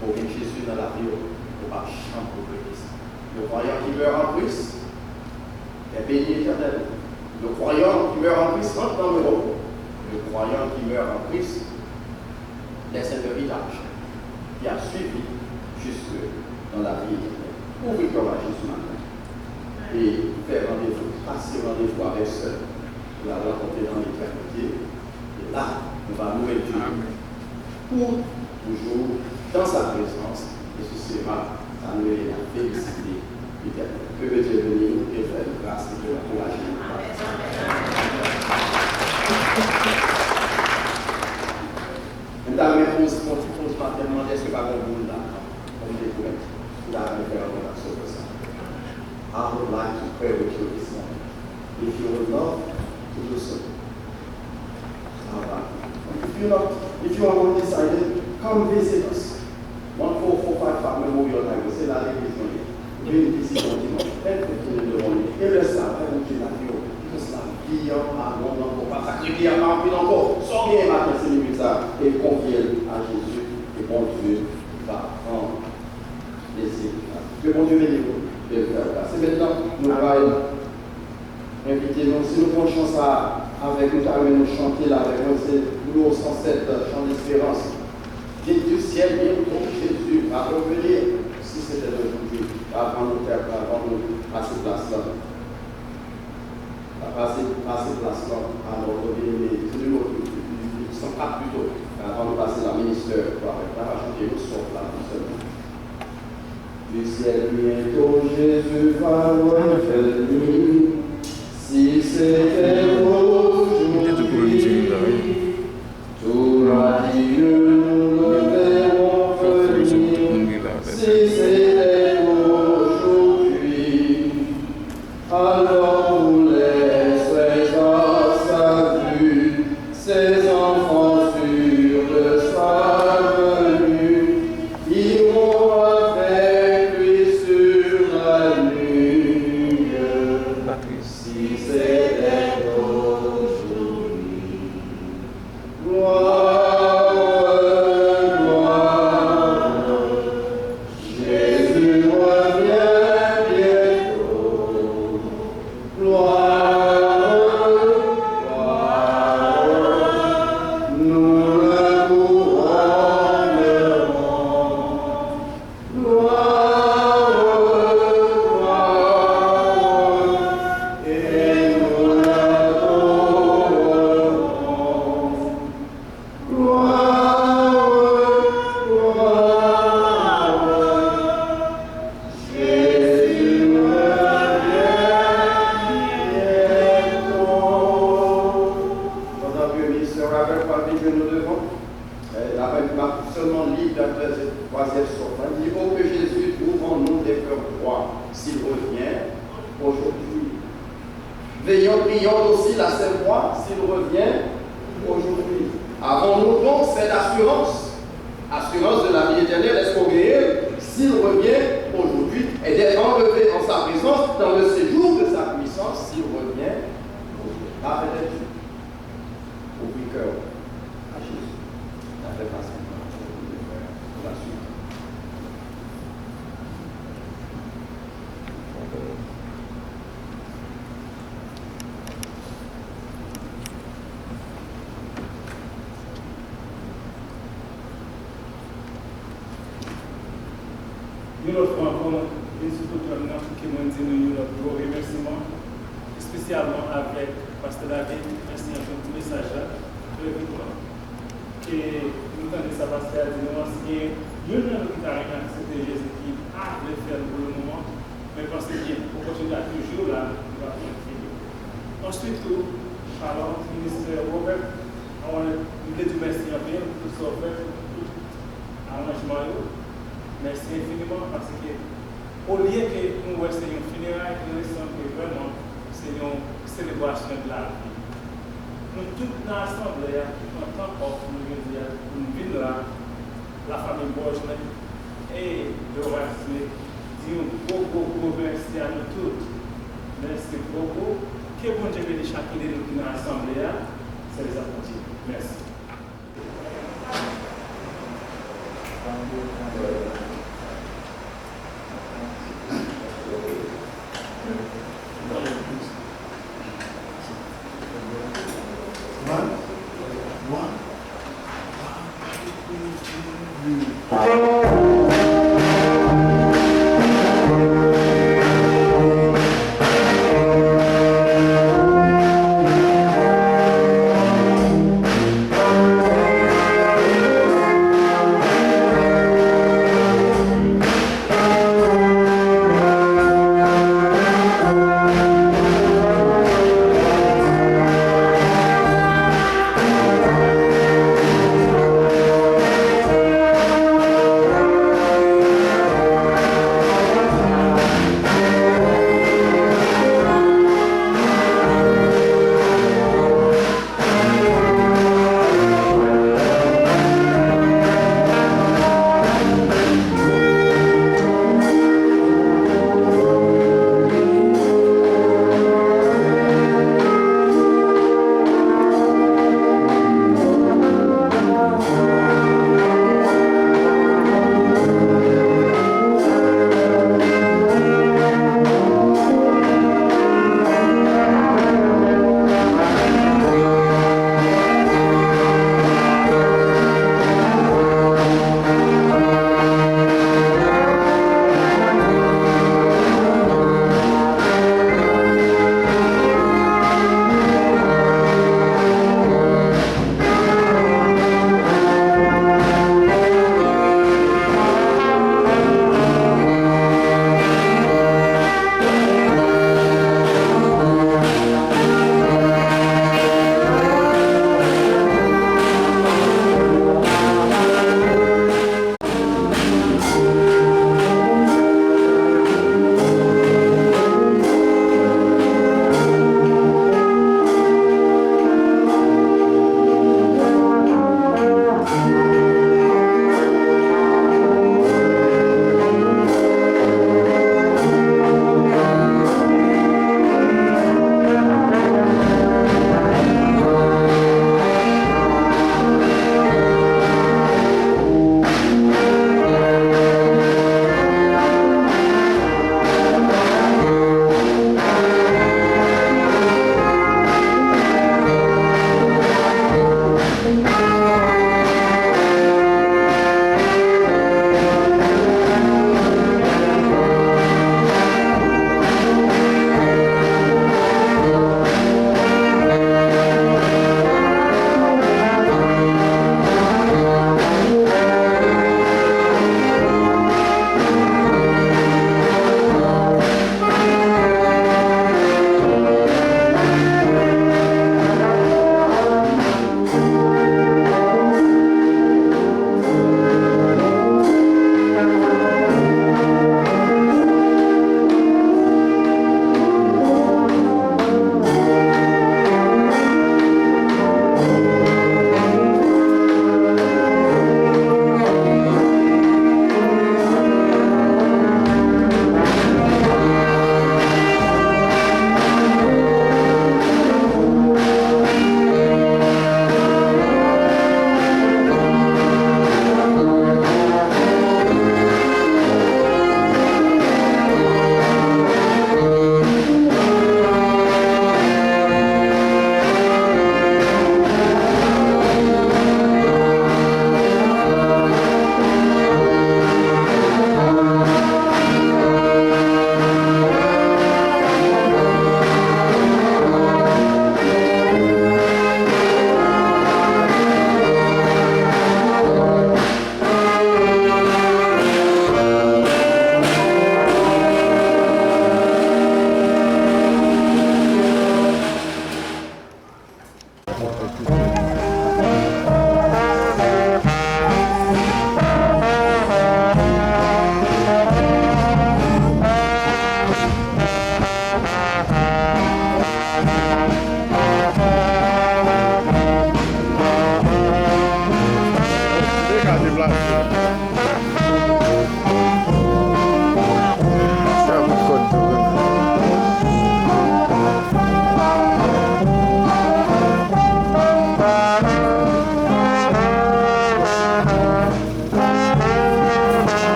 pour que Jésus dans la vie, pour pas chambre de Christ. Le croyant qui meurt en Christ est béni éternellement. Le croyant qui meurt en Christ rentre dans le repos. Le croyant qui meurt en Christ laisse un héritage qui a suivi jusque dans la vie éternelle. Ouvrez comme à Jésus matin et faire rendez-vous, passer rendez-vous avec ceux pour la rencontrer dans l'éternité. Et là, on va louer Dieu pour toujours dans sa présence et ce sera à louer la félicité éternelle. Que Dieu bénisse et faire grâce et de l'encouragement. Maintenant, mes pose pas tellement est-ce que pas mon boule là, comme des poètes, là, on fait un relation comme ça. I would like to pray with you this morning. If you would love to do so. If you are not decided, come visit us. 14455 Memorial Highway, c'est là l'église. Venez ici dans dimanche. Faites devant lui. Et le sabbat, vous la vie. Parce que la vie, à mon encore, pas sacré, qui a pas encore. Sans rien matin, c'est limite ça. ici. Que bon Dieu bénisse vous de le faire. C'est maintenant nous allons inviter nous, si nous penchons ça avec nous, nous chanter là avec nous, c'est nous 107 chant d'espérance. Dieu du ciel, bientôt Jésus va revenir, si c'était aujourd'hui, avant nous passer place là. Passer place là à notre bien-aimé, c'est nous qui sont pas plutôt, avant de passer la ministère, pour rajouter le sort là, tout seulement. Du ciel, bientôt Jésus va revenir. Si c'était aujourd'hui, tout radieux nous le verrons venir. Si c'était aujourd'hui, alors vous laisserez à sa vue ses enfants sur le salut. Iront avec lui sur la lune. Si c'était aujourd'hui, gloire, gloire, Jésus revient bientôt, gloire, gloire, nous le couronnerons, gloire, gloire, et nous l'adorerons. Gloire, gloire, Jésus revient bientôt. Pendant que le ministère rappelle parmi que nous devons, la Bible marque seulement libre d'après cette troisième sorte. Il dit, oh que Jésus ouvre en nous des cœurs droits s'il revient aujourd'hui. Veillons, prions aussi la Sainte Croix s'il revient aujourd'hui. Avons-nous donc cette assurance de la vie éternelle, est-ce qu'on gagne s'il revient aujourd'hui et d'être enlevé en sa présence dans le séjour de sa puissance s'il revient aujourd'hui. Arrêtez-vous. Ouvre cœur à Jésus. La réparation pour la suite. Une autre fois encore, et surtout maintenant, qui m'ont dit nous notre gros remerciement, spécialement avec Pasteur David, ainsi que tout message, et nous avons ça passer à dire, il y a un qui a accepté Jésus qui a le faire pour le moment, mais parce que pour continuer à toujours là, il va continuer. Ensuite, alors, ministre Robert, on voulait dire merci à bien pour tout ça, tout arrangement. Merci infiniment parce que, au lieu que nous c'est une funéraille, nous ressentons vraiment c'est une célébration de la vie. Nous tous dans l'assemblée, en tant que nous venons là, la famille Bosch, et le reste, dit beaucoup merci à nous tous. Merci beaucoup. Que bon Dieu bénisse chacun de nous qui dans l'assemblée, c'est les apôtres. Merci.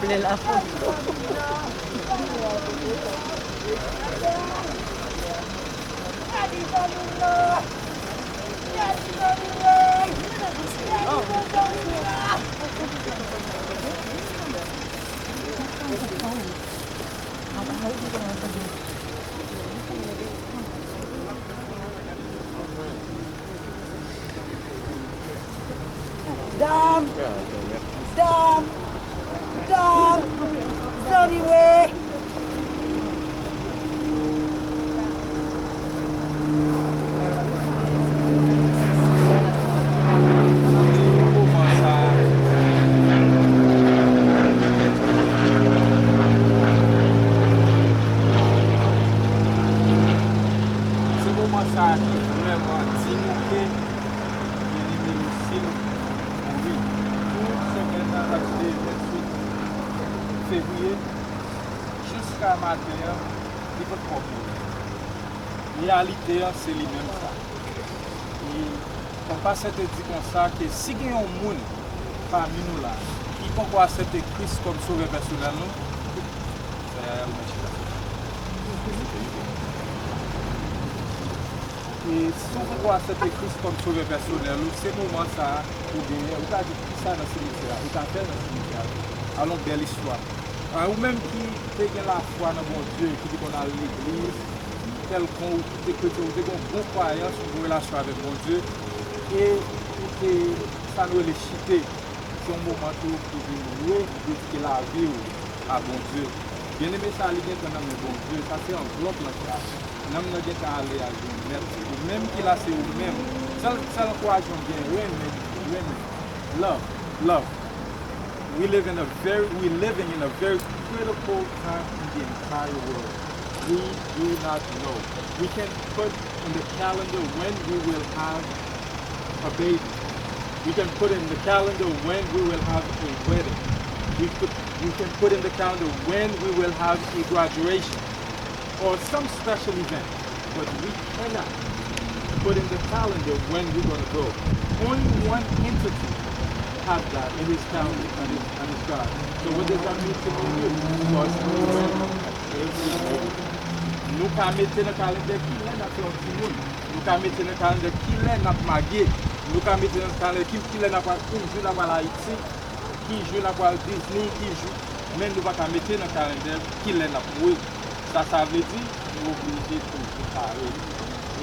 plaît la photo. Dam! Dam! Dam! Sorry, way! Février jusqu'à matin, il faut comprendre. La réalité, c'est lui-même ça. Et on passe à te dire comme ça que si il y a un monde parmi nous là, qui peut accepter Christ comme sauveur personnel, et si on peut accepter Christ comme sauveur personnel, c'est le moment ça, ou bien, on a dit tout ça dans ce cimetière, on a fait dans ce cimetière. Alors, belle histoire. Ou même qui fait la foi dans bon Dieu, qui dit qu'on a l'église, quelqu'un ou qui est chrétien, ou qui a une bonne croyance, une relation avec bon Dieu, et ça nous est chité. C'est un moment où vous pouvez dédier la vie à bon Dieu. Bien aimé, ça allait bien dans le bon Dieu, ça c'est un bloc là. Nous n'avons pas aller à Dieu. Même qu'il a c'est vous-même. C'est le courage bien. Oui, love. We're living in a very critical time in the entire world. We do not know. We can put in the calendar when we will have a baby. We can put in the calendar when we will have a wedding. We can put in the calendar when we will have a graduation or some special event. But we cannot put in the calendar when we're going to go. Only one entity have that in his calendar and his God. So what does that mean to you? Nous pouvons mettre dans le calendar qui est dans le monde. Nous pouvons mettre dans le calendar qui est dans le marié. Nous pouvons mettre dans le calendar qui est dans le Haïti, qui joue dans le Disney, qui joue. Mais nous ne pouvons pas mettre dans le calendar qui est dans le monde. Ça veut dire nous obligés de préparer.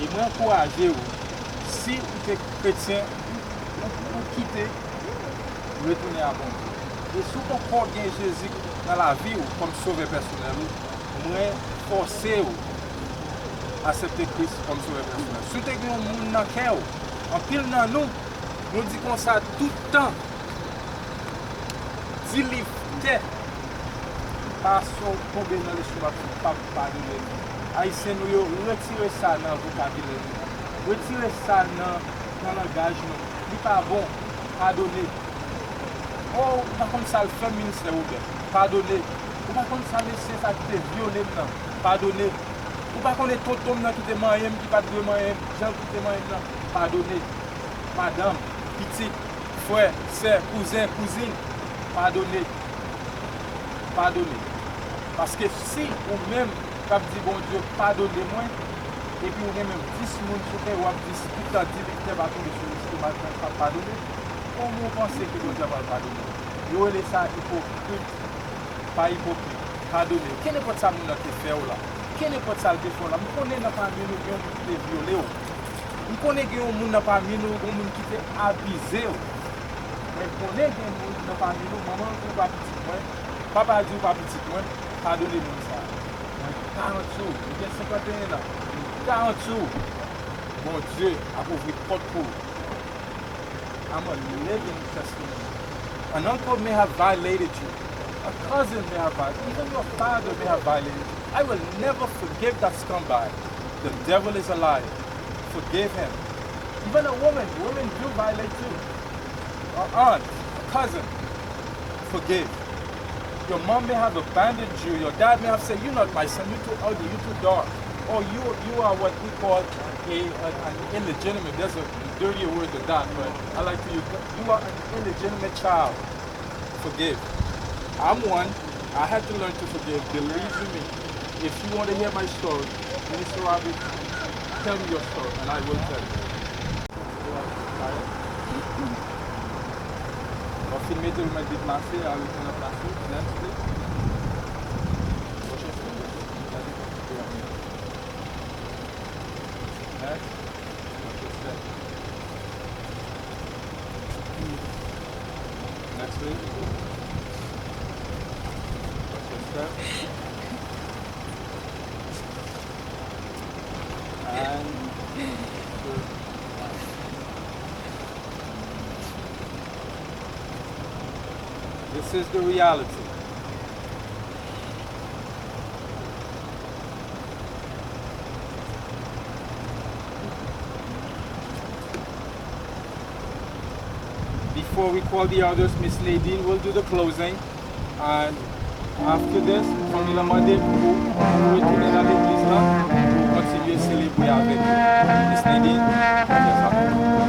Et moi, encourager, si vous êtes chrétien, vous quittez. Retourner à bon Dieu. Et si vous comprenez Jésus dans la vie ou comme sauveur personnel, moi forcez à accepter Christ comme sauveur personnel. Si vous avez un monde dans le cœur, en pile dans nous disons comme ça tout le temps. Dis-lui, pas tomber dans les choix pour pas pardonner. Haïtiens, nous retirez ça dans le vocabulaire. Retirez ça dans le langage. Ce n'est pas bon. Pardonner. Oh, pas comme ça le fait ministère ouvert. Pardonnez. Ou pas comme ça laisser ça qui est violé maintenant. Pardonnez. Ou pas qu'on est tout homme qui est moyen, qui pas de moyen, gens qui est moyen. Pardonnez. Madame, petit, frère, sœur, cousin, cousine. Pardonnez. Pardonnez. Parce que si ou même, comme dit bon Dieu, pardonnez-moi, et puis vous avez même 10 personnes sur terre, ou 10 tout à 10 victimes à tout le monde, pas pardonner. Comment vous pensez que Dieu va pardonner? Vous avez ça hypocrite, pas hypocrite. Pardonner. Quel est votre amour qui fait là? Quel est votre salvé là? Vous connaissez dans parmi nous qui ont été violés. Vous connaissez qu'il y a un monde parmi nous qui été abusé. Mais vous connaissez qu'il y a un monde parmi nous, maman ou pas petit moins, papa dit ou pas petit moins, pardonnez-nous ça. 40 jours, il y a 51 ans. 40 jours. Mon Dieu a ouvert porte pour vous. I'm a living testimony. An uncle may have violated you. A cousin may have violated you. Even your father may have violated you. I will never forgive that scumbag. The devil is a liar. Forgive him. Even a woman do violate you. An aunt, a cousin, forgive. Your mom may have abandoned you. Your dad may have said, "You're not my son. You're too ugly. You're too dark." Or you are what we call an illegitimate. There's a dirtier word than that, but I like to use. You are an illegitimate child. Forgive. I'm one. I had to learn to forgive. Believe me. If you want to hear my story, Mr. Robert, tell me your story, and I will tell you. On va filmer tout le monde déplacé, à le placer. Next, please. Next. Next, please. And this is the reality. Before we call the others, Miss Nadine will do the closing, and after this, famille Lamade, vous retournez dans l'église là, pour continuer à célébrer avec Miss Nadine.